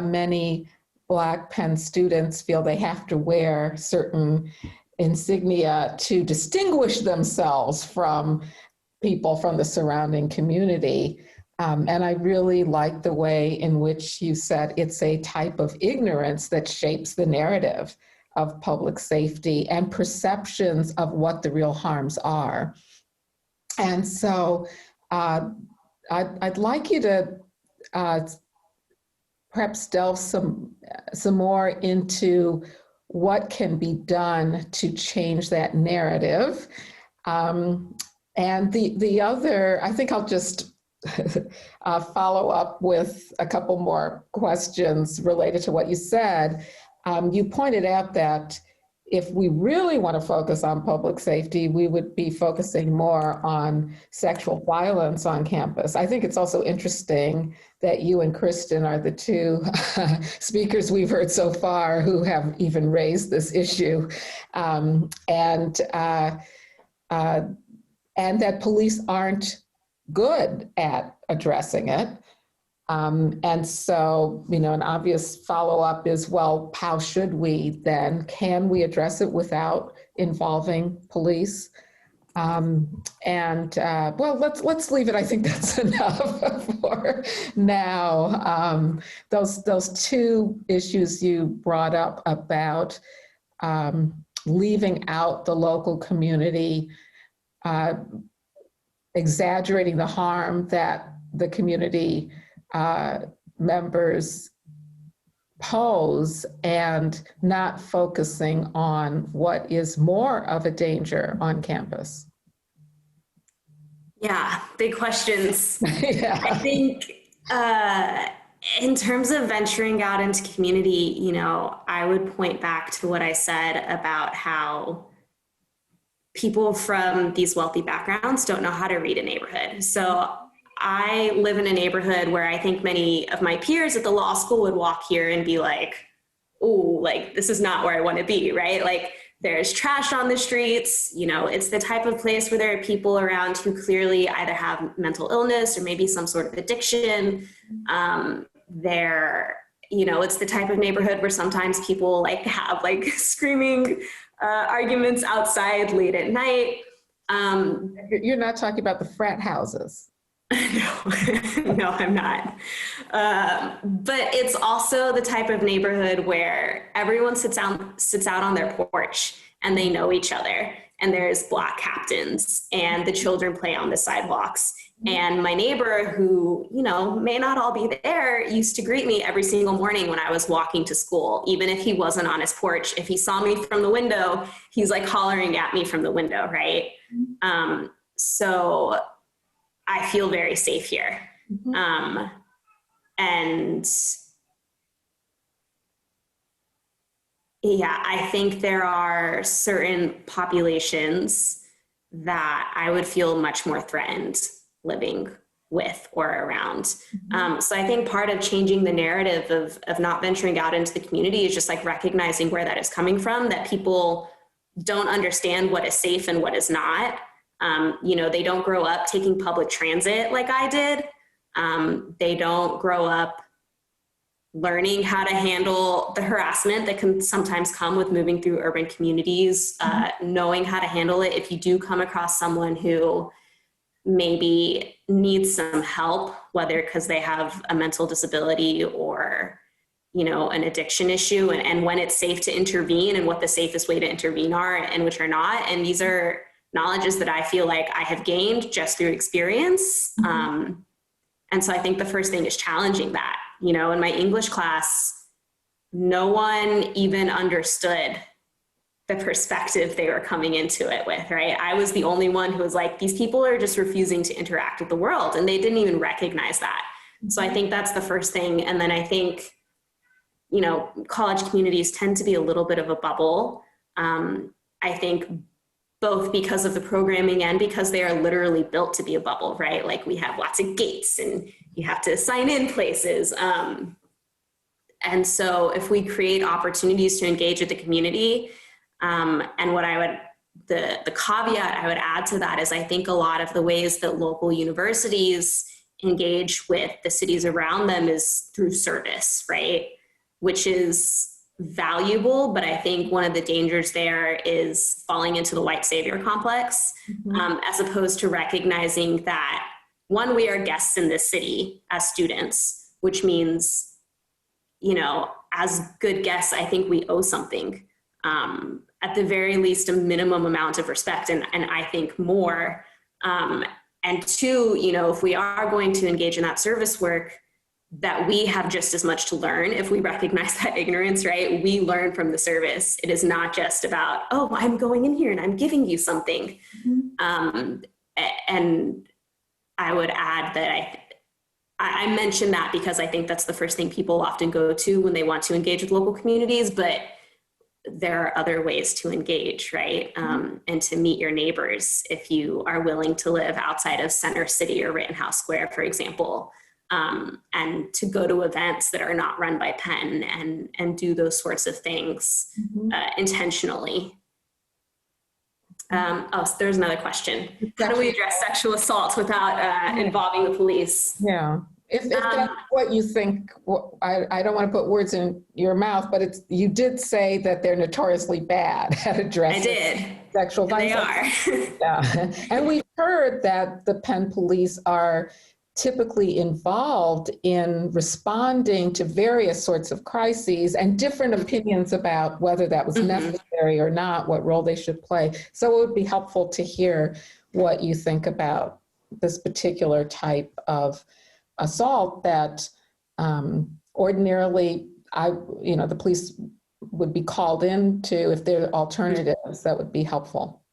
many Black Penn students feel they have to wear certain insignia to distinguish themselves from people from the surrounding community. And I really like the way in which you said it's a type of ignorance that shapes the narrative of public safety and perceptions of what the real harms are. And so I'd like you to perhaps delve some more into what can be done to change that narrative. And the other, I think I'll just follow up with a couple more questions related to what you said. You pointed out that if we really want to focus on public safety, we would be focusing more on sexual violence on campus. I think it's also interesting that you and Kristen are the two speakers we've heard so far who have even raised this issue, and that police aren't good at addressing it. And so, an obvious follow-up is, well, how should we then? Can we address it without involving police? Well, let's leave it. I think that's enough for now. Those two issues you brought up about leaving out the local community, exaggerating the harm that the community members pose, and not focusing on what is more of a danger on campus. Yeah, big questions. Yeah. I think in terms of venturing out into community, I would point back to what I said about how people from these wealthy backgrounds don't know how to read a neighborhood. So I live in a neighborhood where I think many of my peers at the law school would walk here and be like, oh, like, this is not where I want to be, right? Like, there's trash on the streets. It's the type of place where there are people around who clearly either have mental illness or maybe some sort of addiction. It's the type of neighborhood where sometimes people have screaming arguments outside late at night. You're not talking about the frat houses. No, I'm not. But it's also the type of neighborhood where everyone sits out on their porch and they know each other, and there's block captains and the children play on the sidewalks. And my neighbor, who, may not all be there, used to greet me every single morning when I was walking to school, even if he wasn't on his porch. If he saw me from the window, he's hollering at me from the window, right? So I feel very safe here. Mm-hmm. And yeah, I think there are certain populations that I would feel much more threatened living with or around. Mm-hmm. So I think part of changing the narrative of not venturing out into the community is just recognizing where that is coming from, that people don't understand what is safe and what is not. They don't grow up taking public transit like I did. They don't grow up learning how to handle the harassment that can sometimes come with moving through urban communities, knowing how to handle it if you do come across someone who maybe needs some help, whether because they have a mental disability or, an addiction issue, and when it's safe to intervene and what the safest way to intervene are and which are not. And these are knowledges that I feel like I have gained just through experience. Mm-hmm. And so I think the first thing is challenging that. In my English class, no one even understood the perspective they were coming into it with, right? I was the only one who was like, these people are just refusing to interact with the world, and they didn't even recognize that. Mm-hmm. So I think that's the first thing. And then I think, college communities tend to be a little bit of a bubble. I think both because of the programming and because they are literally built to be a bubble, right? We have lots of gates and you have to sign in places. And so if we create opportunities to engage with the community, and the caveat I would add to that is I think a lot of the ways that local universities engage with the cities around them is through service, right? Which is valuable, but I think one of the dangers there is falling into the white savior complex, mm-hmm. As opposed to recognizing that, one, we are guests in this city as students, which means, as good guests, I think we owe something, at the very least, a minimum amount of respect, and I think more. And two, if we are going to engage in that service work, that we have just as much to learn if we recognize that ignorance, right? We learn from the service. It is not just about, oh, I'm going in here and I'm giving you something. Mm-hmm. And I would add that I mention that because I think that's the first thing people often go to when they want to engage with local communities, but there are other ways to engage, right? And to meet your neighbors if you are willing to live outside of Center City or Rittenhouse Square, for example, and to go to events that are not run by Penn and do those sorts of things intentionally. So there's another question. How do we address sexual assault without involving the police? Yeah. If that's what you think, I don't want to put words in your mouth, but you did say that they're notoriously bad at addressing sexual violence. They are. Yeah. And we've heard that the Penn police are typically involved in responding to various sorts of crises and different opinions about whether that was necessary or not, what role they should play. So it would be helpful to hear what you think about this particular type of assault that ordinarily the police would be called into. If there are alternatives, that would be helpful.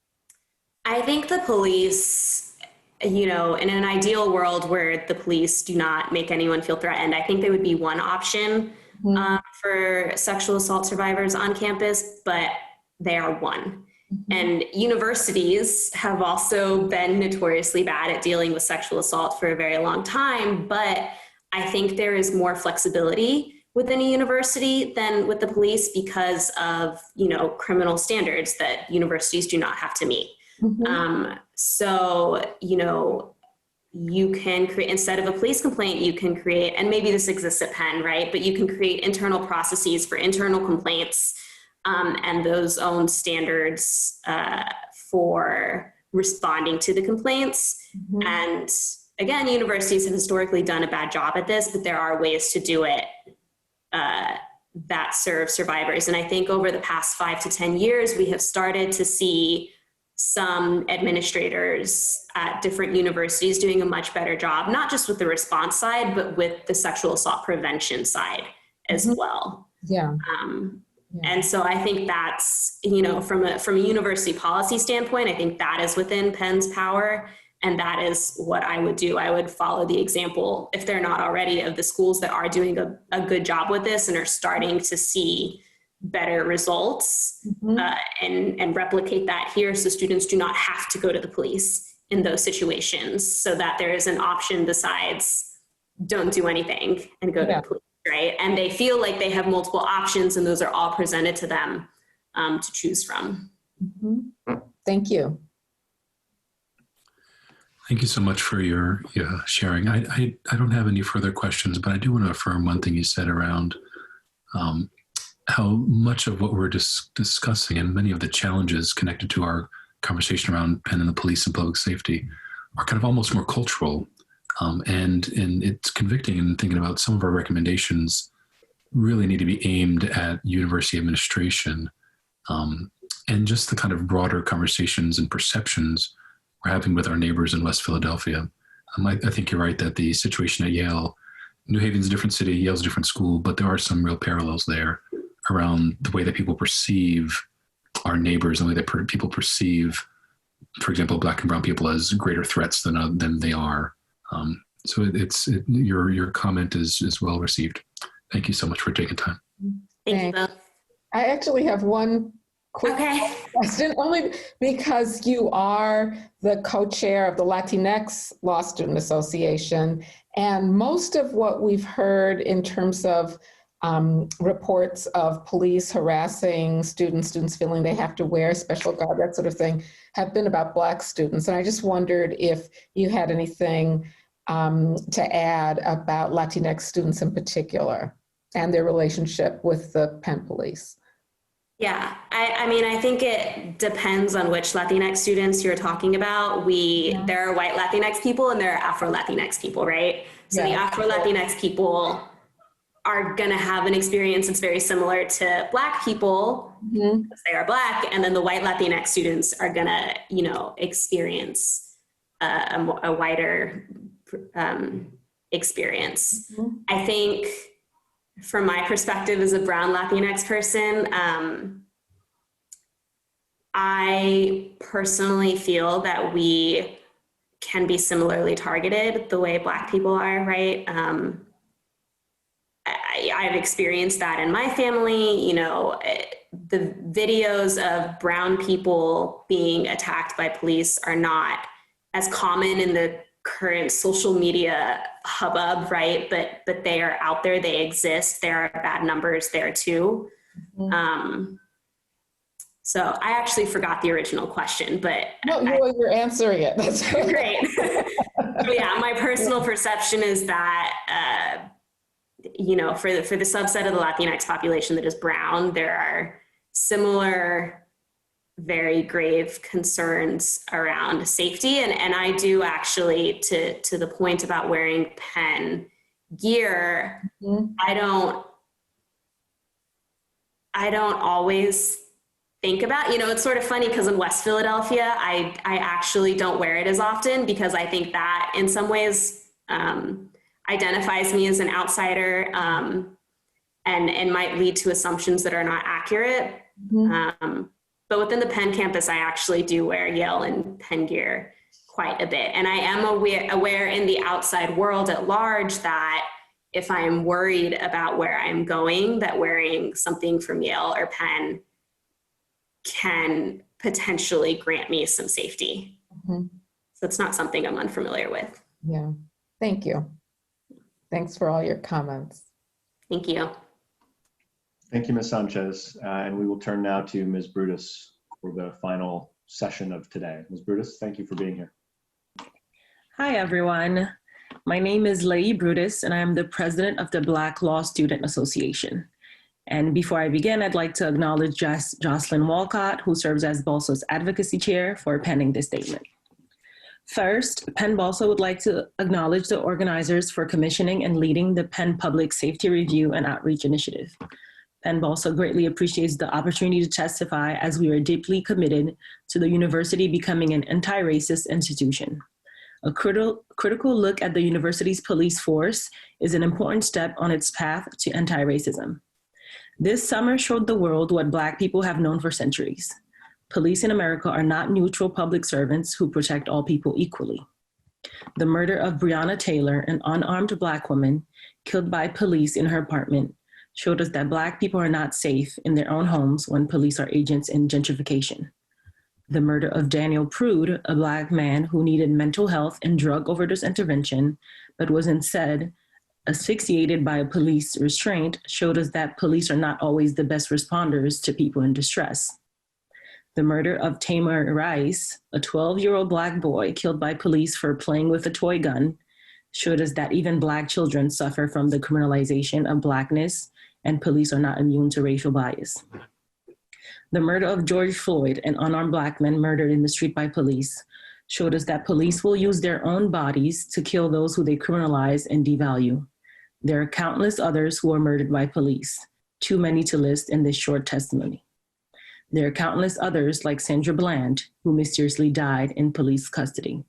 I think the police, in an ideal world where the police do not make anyone feel threatened, I think they would be one option for sexual assault survivors on campus, but they are one. And universities have also been notoriously bad at dealing with sexual assault for a very long time, but I think there is more flexibility within a university than with the police because of, criminal standards that universities do not have to meet. So, you can create, instead of a police complaint, you can create, and maybe this exists at Penn, right? But you can create internal processes for internal complaints and those own standards for responding to the complaints. And again, universities have historically done a bad job at this, but there are ways to do it that serve survivors. And I think over the past 5 to 10 years, we have started to see some administrators at different universities doing a much better job, not just with the response side, but with the sexual assault prevention side as well. Yeah. And so I think that's, from a university policy standpoint, I think that is within Penn's power. And that is what I would do. I would follow the example, if they're not already, of the schools that are doing a good job with this and are starting to see better results and replicate that here, so students do not have to go to the police in those situations, so that there is an option besides don't do anything and go to the police, right? And they feel like they have multiple options, and those are all presented to them to choose from. Thank you. Thank you so much for your sharing. I don't have any further questions, but I do want to affirm one thing you said around how much of what we're discussing and many of the challenges connected to our conversation around Penn and the police and public safety are kind of almost more cultural. And it's convicting in thinking about some of our recommendations really need to be aimed at university administration and just the kind of broader conversations and perceptions we're having with our neighbors in West Philadelphia. I think you're right that the situation at Yale, New Haven's a different city, Yale's a different school, but there are some real parallels there around the way that people perceive our neighbors and the way that people perceive, for example, Black and brown people as greater threats than they are. So your comment is well received. Thank you so much for taking time. Thank you both. I actually have one quick question, only because you are the co-chair of the Latinx Law Student Association, and most of what we've heard in terms of reports of police harassing students feeling they have to wear special garb, that sort of thing, have been about Black students. And I just wondered if you had anything to add about Latinx students in particular and their relationship with the Penn police. Yeah, I mean, I think it depends on which Latinx students you're talking about. There are white Latinx people and there are Afro Latinx people, right? So the Afro Latinx people are going to have an experience that's very similar to Black people because they are Black, and then the white Latinx students are going to, experience a wider experience. I think from my perspective as a brown Latinx person, I personally feel that we can be similarly targeted the way Black people are, right? I've experienced that in my family. You know, the videos of brown people being attacked by police are not as common in the current social media hubbub, right? But they are out there, they exist. There are bad numbers there too. Mm-hmm. So I actually forgot the original question, but no, you're answering it. That's great. Yeah, my personal perception is that you know, for the subset of the Latinx population that is brown, there are similar, very grave concerns around safety. And I do actually, to the point about wearing Penn gear, mm-hmm. I don't always think about, you know, it's sort of funny because in West Philadelphia, I actually don't wear it as often because I think that in some ways identifies me as an outsider and might lead to assumptions that are not accurate. Mm-hmm. But within the Penn campus, I actually do wear Yale and Penn gear quite a bit. And I am aware in the outside world at large that if I'm worried about where I'm going, that wearing something from Yale or Penn can potentially grant me some safety. Mm-hmm. So it's not something I'm unfamiliar with. Yeah, thank you. Thanks for all your comments. Thank you. Thank you, Ms. Sanchez. And we will turn now to Ms. Brutus for the final session of today. Ms. Brutus, thank you for being here. Hi, everyone. My name is Leigh Brutus, and I am the president of the Black Law Student Association. And before I begin, I'd like to acknowledge Jocelyn Walcott, who serves as BALSA's advocacy chair, for penning this statement. First, Penn BALSA would like to acknowledge the organizers for commissioning and leading the Penn Public Safety Review and Outreach Initiative. Penn BALSA greatly appreciates the opportunity to testify as we are deeply committed to the university becoming an anti-racist institution. A critical look at the university's police force is an important step on its path to anti-racism. This summer showed the world what Black people have known for centuries. Police in America are not neutral public servants who protect all people equally. The murder of Breonna Taylor, an unarmed Black woman killed by police in her apartment, showed us that Black people are not safe in their own homes when police are agents in gentrification. The murder of Daniel Prude, a Black man who needed mental health and drug overdose intervention, but was instead asphyxiated by a police restraint, showed us that police are not always the best responders to people in distress. The murder of Tamir Rice, a 12-year-old Black boy killed by police for playing with a toy gun, showed us that even Black children suffer from the criminalization of Blackness, and police are not immune to racial bias. The murder of George Floyd, an unarmed Black man murdered in the street by police, showed us that police will use their own bodies to kill those who they criminalize and devalue. There are countless others who are murdered by police, too many to list in this short testimony. There are countless others like Sandra Bland, who mysteriously died in police custody.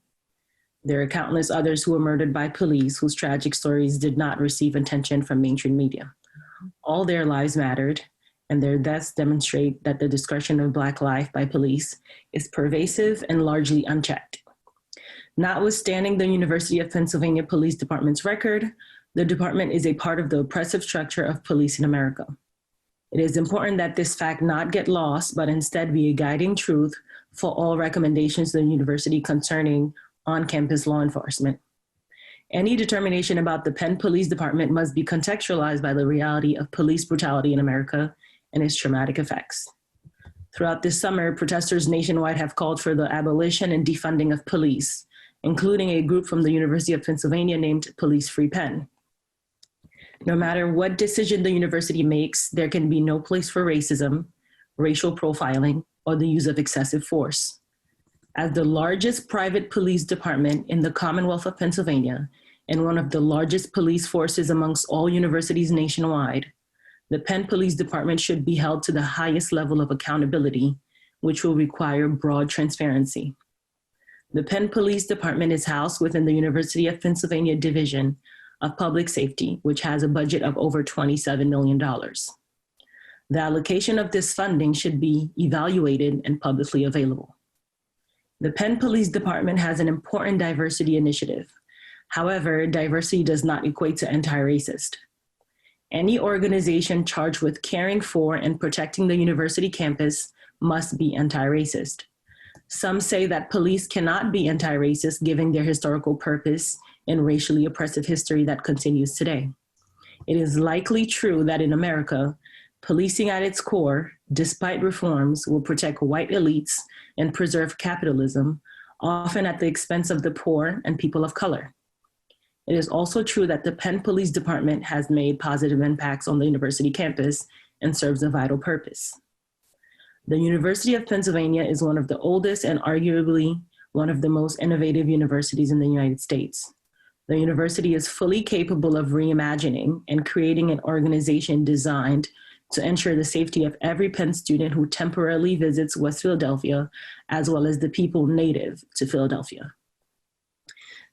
There are countless others who were murdered by police whose tragic stories did not receive attention from mainstream media. All their lives mattered, and their deaths demonstrate that the discretion of Black life by police is pervasive and largely unchecked. Notwithstanding the University of Pennsylvania Police Department's record, the department is a part of the oppressive structure of police in America. It is important that this fact not get lost, but instead be a guiding truth for all recommendations to the university concerning on-campus law enforcement. Any determination about the Penn Police Department must be contextualized by the reality of police brutality in America and its traumatic effects. Throughout this summer, protesters nationwide have called for the abolition and defunding of police, including a group from the University of Pennsylvania named Police Free Penn. No matter what decision the university makes, there can be no place for racism, racial profiling, or the use of excessive force. As the largest private police department in the Commonwealth of Pennsylvania and one of the largest police forces amongst all universities nationwide, the Penn Police Department should be held to the highest level of accountability, which will require broad transparency. The Penn Police Department is housed within the University of Pennsylvania Division of Public Safety, which has a budget of over $27 million. The allocation of this funding should be evaluated and publicly available. The Penn Police Department has an important diversity initiative. However, diversity does not equate to anti-racist. Any organization charged with caring for and protecting the university campus must be anti-racist. Some say that police cannot be anti-racist given their historical purpose and racially oppressive history that continues today. It is likely true that in America, policing at its core, despite reforms, will protect white elites and preserve capitalism, often at the expense of the poor and people of color. It is also true that the Penn Police Department has made positive impacts on the university campus and serves a vital purpose. The University of Pennsylvania is one of the oldest and arguably one of the most innovative universities in the United States. The university is fully capable of reimagining and creating an organization designed to ensure the safety of every Penn student who temporarily visits West Philadelphia, as well as the people native to Philadelphia.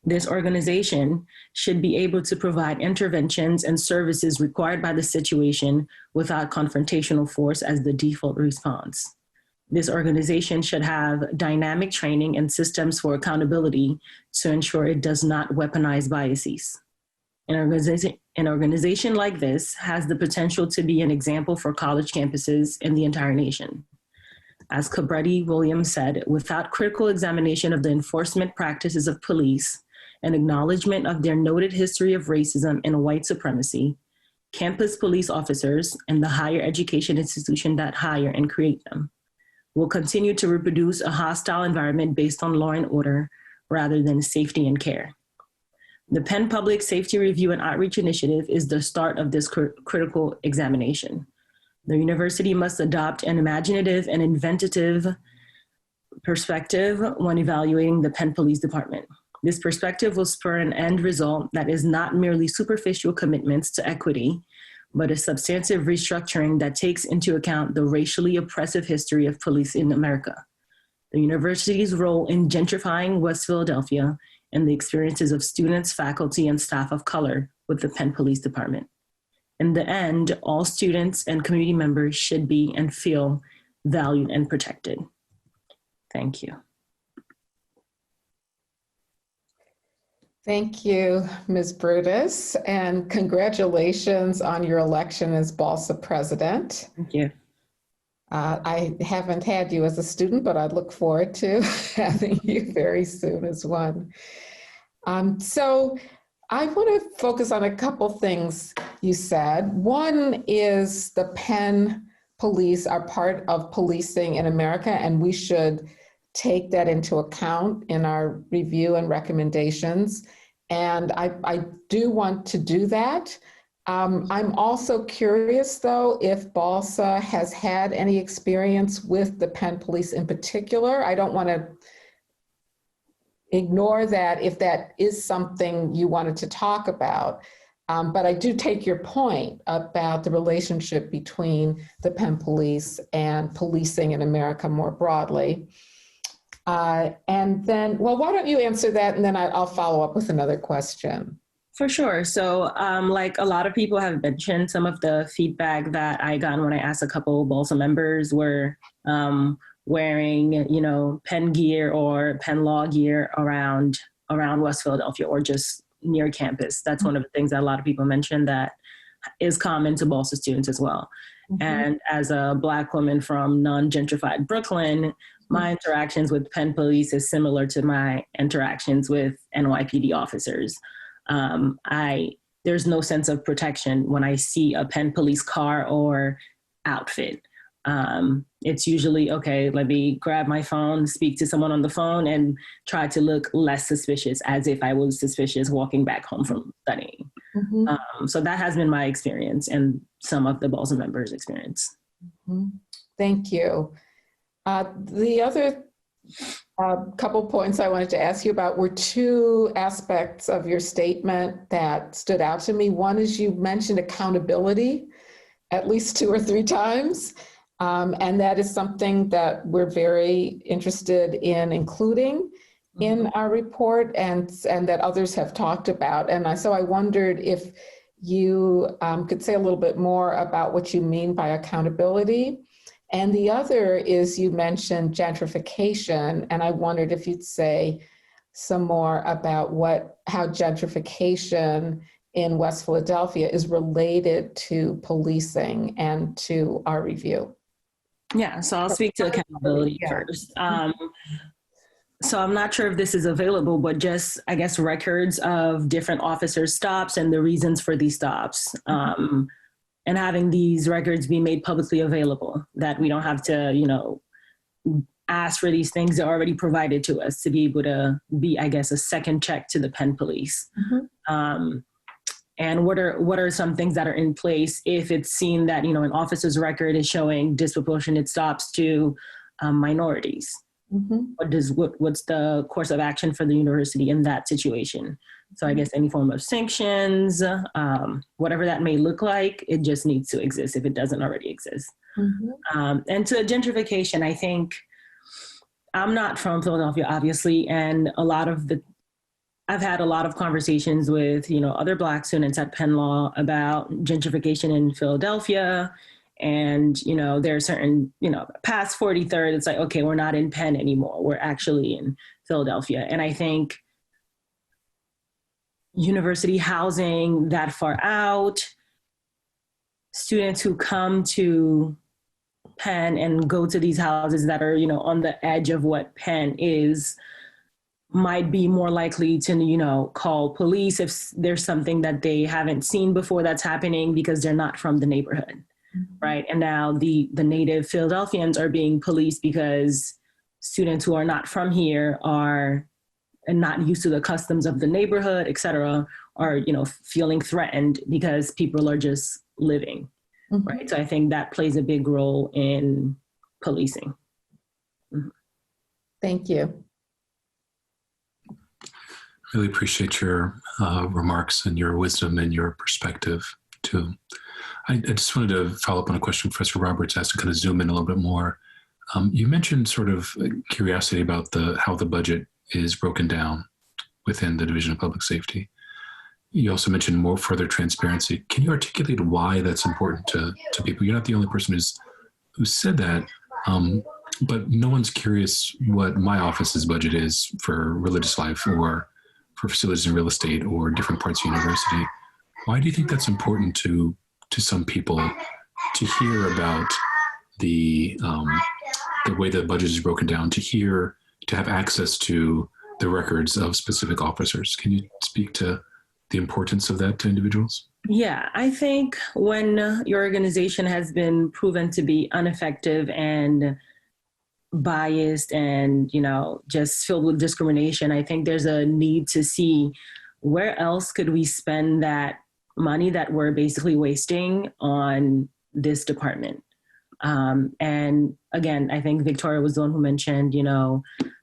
This organization should be able to provide interventions and services required by the situation without confrontational force as the default response. This organization should have dynamic training and systems for accountability to ensure it does not weaponize biases. An organization like this has the potential to be an example for college campuses in the entire nation. As Cabretti Williams said, without critical examination of the enforcement practices of police and acknowledgement of their noted history of racism and white supremacy, campus police officers and the higher education institution that hire and create them will continue to reproduce a hostile environment based on law and order rather than safety and care. The Penn Public Safety Review and Outreach Initiative is the start of this critical examination. The university must adopt an imaginative and inventive perspective when evaluating the Penn Police Department. This perspective will spur an end result that is not merely superficial commitments to equity, but a substantive restructuring that takes into account the racially oppressive history of police in America, the university's role in gentrifying West Philadelphia, and the experiences of students, faculty, and staff of color with the Penn Police Department. In the end, all students and community members should be and feel valued and protected. Thank you. Thank you, Ms. Brutus, and congratulations on your election as BALSA president. Thank you. I haven't had you as a student, but I look forward to having you very soon as one. So I want to focus on a couple things you said. One is the Penn police are part of policing in America, and we should take that into account in our review and recommendations. And I do want to do that. I'm also curious, though, if BALSA has had any experience with the Penn Police in particular. I don't want to ignore that if that is something you wanted to talk about. But I do take your point about the relationship between the Penn Police and policing in America more broadly. And then, well, why don't you answer that, and then I'll follow up with another question. For sure. So like a lot of people have mentioned, some of the feedback that I got when I asked a couple of BALSA members were wearing, you know, Penn gear or Penn law gear around West Philadelphia or just near campus. That's one of the things that a lot of people mentioned that is common to BALSA students as well. Mm-hmm. And as a Black woman from non-gentrified Brooklyn, my interactions with Penn Police is similar to my interactions with NYPD officers. There's no sense of protection when I see a Penn Police car or outfit. It's usually, okay, let me grab my phone, speak to someone on the phone, and try to look less suspicious, as if I was suspicious walking back home from studying. Mm-hmm. So that has been my experience and some of the BALSA members' experience. Mm-hmm. Thank you. The other couple points I wanted to ask you about were two aspects of your statement that stood out to me. One is you mentioned accountability at least 2 or 3 times. And that is something that we're very interested in including in our report and that others have talked about. And so I wondered if you could say a little bit more about what you mean by accountability. And the other is you mentioned gentrification, and I wondered if you'd say some more about how gentrification in West Philadelphia is related to policing and to our review. Yeah, so I'll speak to accountability first. So I'm not sure if this is available, but just, I guess, records of different officers' stops and the reasons for these stops. And having these records be made publicly available, that we don't have to, ask for these things that are already provided to us, to be able to be, I guess, a second check to the Penn Police. And what are some things that are in place if it's seen that, an officer's record is showing disproportionate stops to minorities? What's the course of action for the university in that situation? So I guess any form of sanctions, whatever that may look like, it just needs to exist if it doesn't already exist. And to gentrification, I think I'm not from Philadelphia, obviously, and I've had a lot of conversations with, other Black students at Penn Law about gentrification in Philadelphia. And, there are certain, past 43rd, it's like, okay, we're not in Penn anymore. We're actually in Philadelphia. And I think university housing that far out, students who come to Penn and go to these houses that are, on the edge of what Penn is, might be more likely to, call police if there's something that they haven't seen before that's happening because they're not from the neighborhood. Right. And now the native Philadelphians are being policed because students who are not from here are not used to the customs of the neighborhood, et cetera, are, feeling threatened because people are just living. Right. So I think that plays a big role in policing. Thank you. Really appreciate your remarks and your wisdom and your perspective too. I just wanted to follow up on a question Professor Roberts asked to kind of zoom in a little bit more. You mentioned sort of curiosity about how the budget is broken down within the Division of Public Safety. You also mentioned more further transparency. Can you articulate why that's important to people? You're not the only person who said that, but no one's curious what my office's budget is for religious life or for facilities and real estate or different parts of university. Why do you think that's important to some people to hear about the way the budget is broken down, to have access to the records of specific officers? Can you speak to the importance of that to individuals? Yeah, I think when your organization has been proven to be ineffective and biased and, just filled with discrimination, I think there's a need to see where else could we spend that money that we're basically wasting on this department. And again, I think Victoria was the one who mentioned,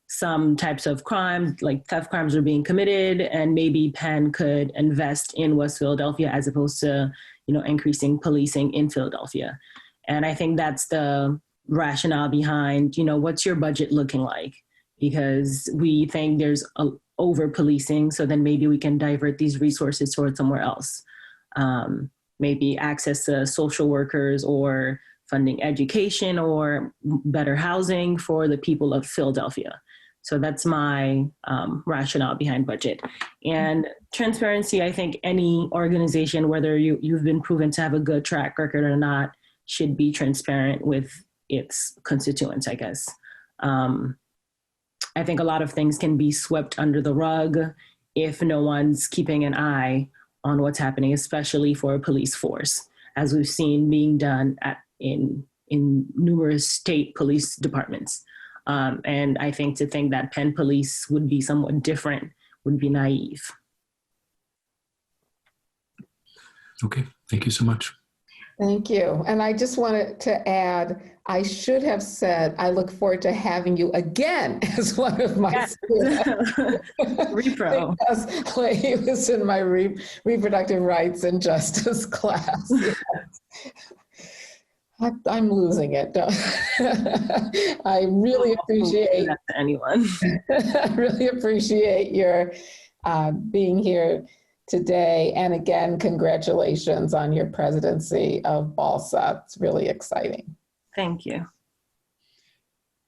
some types of crimes, like theft crimes, are being committed, and maybe Penn could invest in West Philadelphia as opposed to, increasing policing in Philadelphia. And I think that's the rationale behind, what's your budget looking like? Because we think there's over policing, so then maybe we can divert these resources towards somewhere else. Maybe access to social workers or funding education or better housing for the people of Philadelphia. So that's my rationale behind budget. And transparency, I think any organization, whether you've been proven to have a good track record or not, should be transparent with its constituents, I guess. I think a lot of things can be swept under the rug if no one's keeping an eye on what's happening, especially for a police force, as we've seen being done in numerous state police departments. And I think to think that Penn Police would be somewhat different would be naive. Okay, thank you so much. Thank you. And I just wanted to add, I should have said, I look forward to having you again as one of my students. Repro. Because he was in my reproductive rights and justice class. Yes. I'm losing it. I really appreciate anyone. I really appreciate your being here today. And again, congratulations on your presidency of BALSA. It's really exciting. Thank you.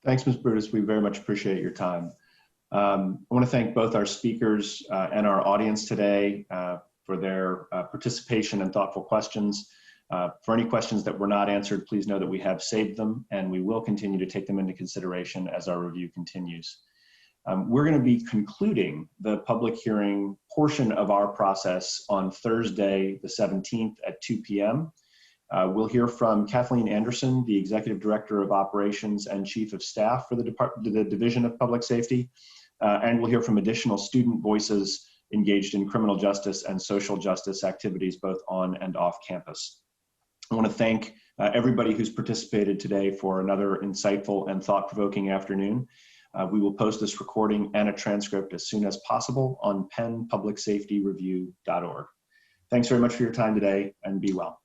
Thanks, Ms. Brutus. We very much appreciate your time. I want to thank both our speakers and our audience today for their participation and thoughtful questions. For any questions that were not answered, please know that we have saved them and we will continue to take them into consideration as our review continues. We're going to be concluding the public hearing portion of our process on Thursday, the 17th at 2 p.m. We'll hear from Kathleen Anderson, the Executive Director of Operations and Chief of Staff for the Division of Public Safety, and we'll hear from additional student voices engaged in criminal justice and social justice activities both on and off campus. I want to thank everybody who's participated today for another insightful and thought-provoking afternoon. We will post this recording and a transcript as soon as possible on pennpublicsafetyreview.org. Thanks very much for your time today, and be well.